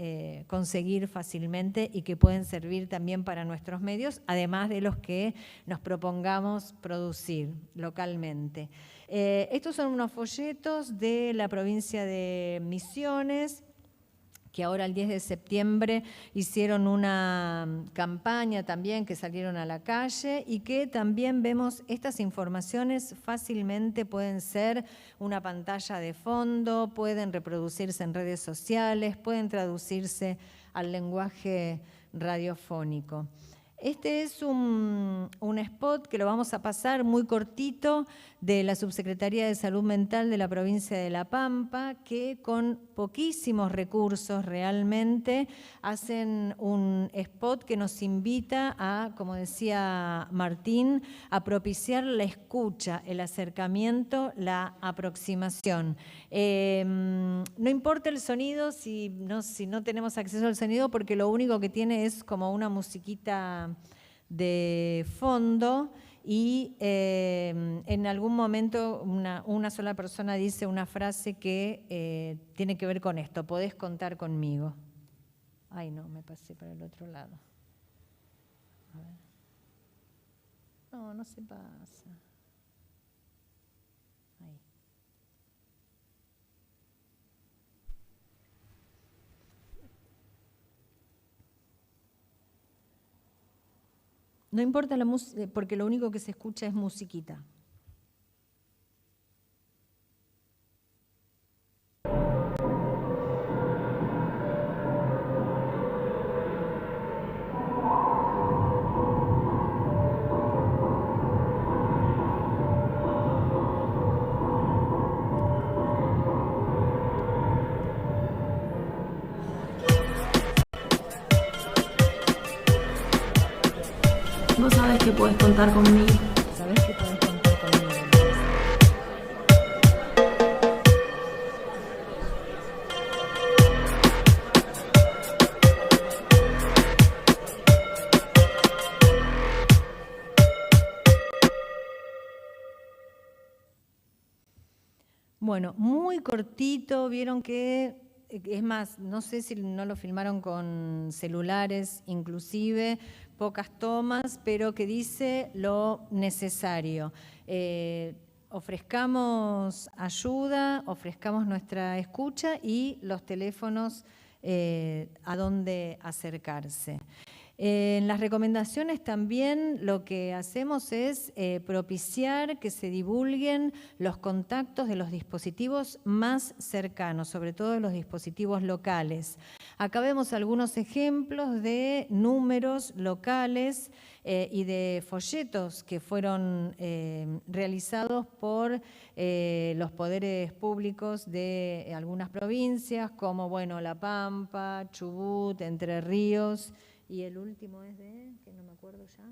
conseguir fácilmente y que pueden servir también para nuestros medios, además de los que nos propongamos producir localmente. Estos son unos folletos de la provincia de Misiones, que ahora el 10 de septiembre hicieron una campaña también, que salieron a la calle y que también vemos estas informaciones fácilmente pueden ser una pantalla de fondo, pueden reproducirse en redes sociales, pueden traducirse al lenguaje radiofónico. Este es un spot que lo vamos a pasar muy cortito de la Subsecretaría de Salud Mental de la provincia de La Pampa, que con poquísimos recursos realmente hacen un spot que nos invita a, como decía Martín, a propiciar la escucha, el acercamiento, la aproximación. No importa el sonido si no tenemos acceso al sonido, porque lo único que tiene es como una musiquita de fondo y en algún momento una sola persona dice una frase que tiene que ver con esto: podés contar conmigo. Ay, no, me pasé para el otro lado. A ver. No se pasa. Ahí. No importa la música, porque lo único que se escucha es musiquita. Vos sabés que podés contar conmigo. Sabés que podés contar conmigo. Bueno, muy cortito, vieron que, es más, no sé si no lo filmaron con celulares inclusive, pocas tomas, pero que dice lo necesario. Ofrezcamos ayuda, ofrezcamos nuestra escucha y los teléfonos a dónde acercarse. En las recomendaciones también lo que hacemos es propiciar que se divulguen los contactos de los dispositivos más cercanos, sobre todo de los dispositivos locales. Acá vemos algunos ejemplos de números locales y de folletos que fueron realizados por los poderes públicos de algunas provincias, como La Pampa, Chubut, Entre Ríos, y el último es que no me acuerdo ya,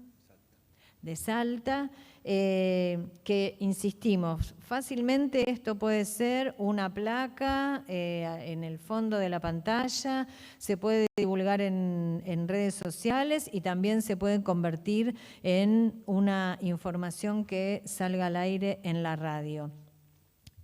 de Salta, que insistimos, fácilmente esto puede ser una placa en el fondo de la pantalla, se puede divulgar en redes sociales y también se puede convertir en una información que salga al aire en la radio.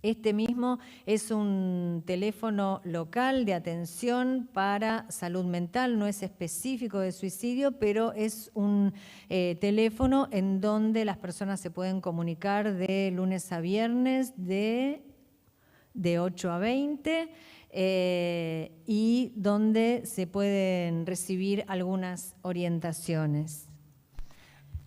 Este mismo es un teléfono local de atención para salud mental, no es específico de suicidio, pero es un teléfono en donde las personas se pueden comunicar de lunes a viernes de 8 a 20. y donde se pueden recibir algunas orientaciones.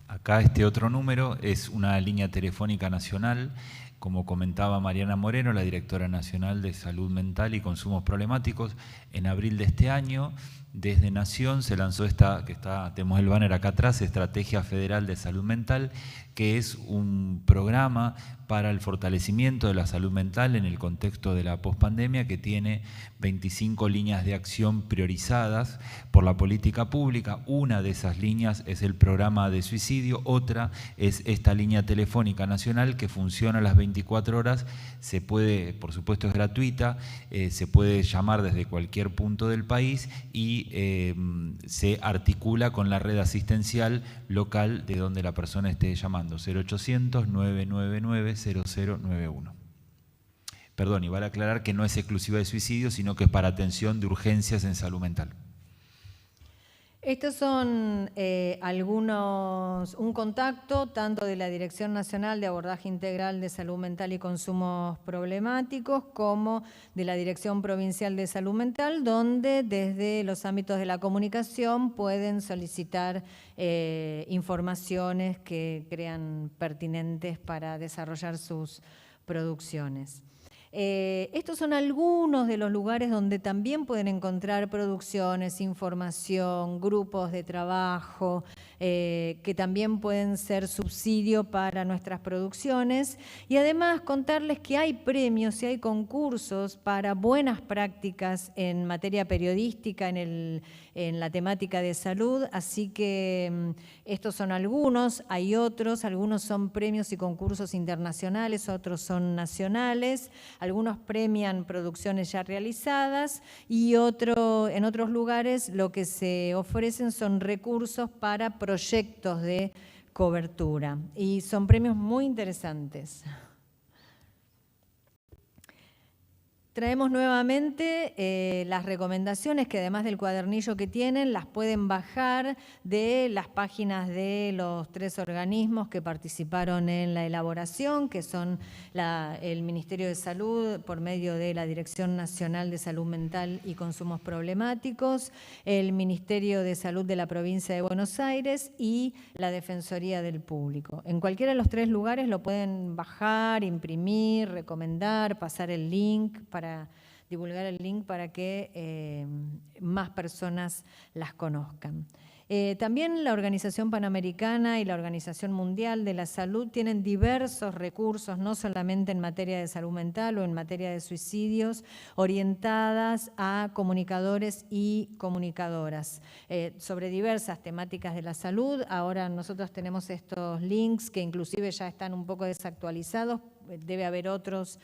Acá este otro número es una línea telefónica nacional, como comentaba Mariana Moreno, la directora nacional de Salud Mental y Consumos Problemáticos. En abril de este año, desde Nación se lanzó tenemos el banner acá atrás, Estrategia Federal de Salud Mental, que es un programa para el fortalecimiento de la salud mental en el contexto de la pospandemia, que tiene 25 líneas de acción priorizadas por la política pública. Una de esas líneas es el programa de suicidio, otra es esta línea telefónica nacional que funciona a las 24 horas, se puede, por supuesto es gratuita, se puede llamar desde cualquier punto del país y se articula con la red asistencial local de donde la persona esté llamando, 0800-999-0091. Perdón, y vale aclarar que no es exclusiva de suicidio, sino que es para atención de urgencias en salud mental. Estos son un contacto tanto de la Dirección Nacional de Abordaje Integral de Salud Mental y Consumos Problemáticos como de la Dirección Provincial de Salud Mental, donde desde los ámbitos de la comunicación pueden solicitar informaciones que crean pertinentes para desarrollar sus producciones. Estos son algunos de los lugares donde también pueden encontrar producciones, información, grupos de trabajo, que también pueden ser subsidio para nuestras producciones. Y además contarles que hay premios y hay concursos para buenas prácticas en materia periodística, en la temática de salud. Así que estos son algunos, hay otros, algunos son premios y concursos internacionales, otros son nacionales. Algunos premian producciones ya realizadas y en otros lugares lo que se ofrecen son recursos para proyectos de cobertura. Y son premios muy interesantes. Traemos nuevamente las recomendaciones que además del cuadernillo que tienen, las pueden bajar de las páginas de los 3 organismos que participaron en la elaboración, que son el Ministerio de Salud por medio de la Dirección Nacional de Salud Mental y Consumos Problemáticos, el Ministerio de Salud de la Provincia de Buenos Aires y la Defensoría del Público. En cualquiera de los 3 lugares lo pueden bajar, imprimir, recomendar, pasar el link para divulgar el link para que más personas las conozcan. También la Organización Panamericana y la Organización Mundial de la Salud tienen diversos recursos, no solamente en materia de salud mental o en materia de suicidios, orientadas a comunicadores y comunicadoras sobre diversas temáticas de la salud. Ahora nosotros tenemos estos links que inclusive ya están un poco desactualizados, debe haber otros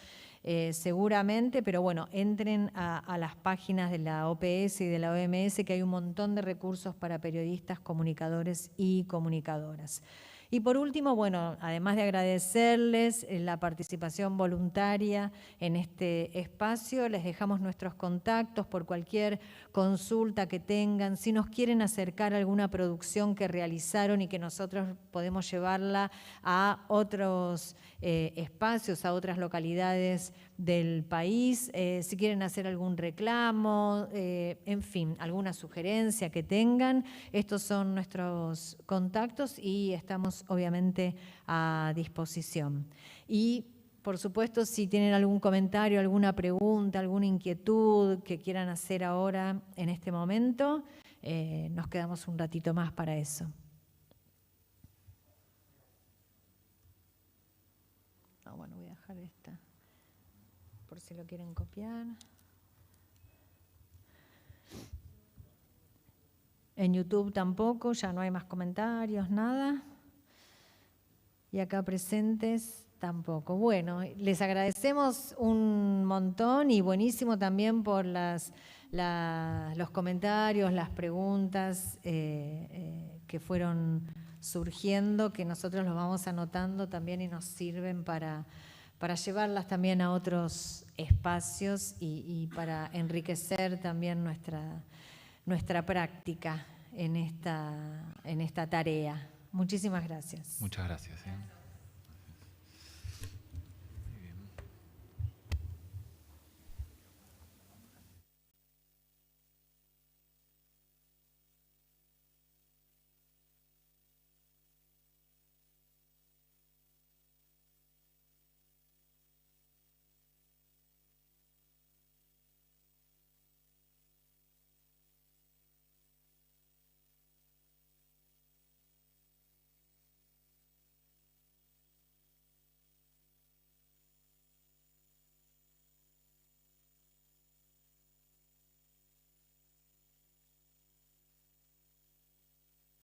seguramente, pero bueno, entren a las páginas de la OPS y de la OMS, que hay un montón de recursos para periodistas, comunicadores y comunicadoras. Y por último, bueno, además de agradecerles la participación voluntaria en este espacio, les dejamos nuestros contactos por cualquier consulta que tengan. Si nos quieren acercar a alguna producción que realizaron y que nosotros podemos llevarla a otros espacios, a otras localidades del país, si quieren hacer algún reclamo, en fin, alguna sugerencia que tengan, estos son nuestros contactos y estamos obviamente a disposición. Y por supuesto, si tienen algún comentario, alguna pregunta, alguna inquietud que quieran hacer ahora en este momento, nos quedamos un ratito más para eso. Bueno, voy a dejar esta por si lo quieren copiar. En YouTube tampoco, ya no hay más comentarios, nada. Y acá presentes tampoco. Bueno, les agradecemos un montón y buenísimo también por los comentarios, las preguntas que fueron surgiendo, que nosotros los vamos anotando también y nos sirven para llevarlas también a otros espacios y para enriquecer también nuestra práctica en esta tarea. Muchísimas gracias. Muchas gracias.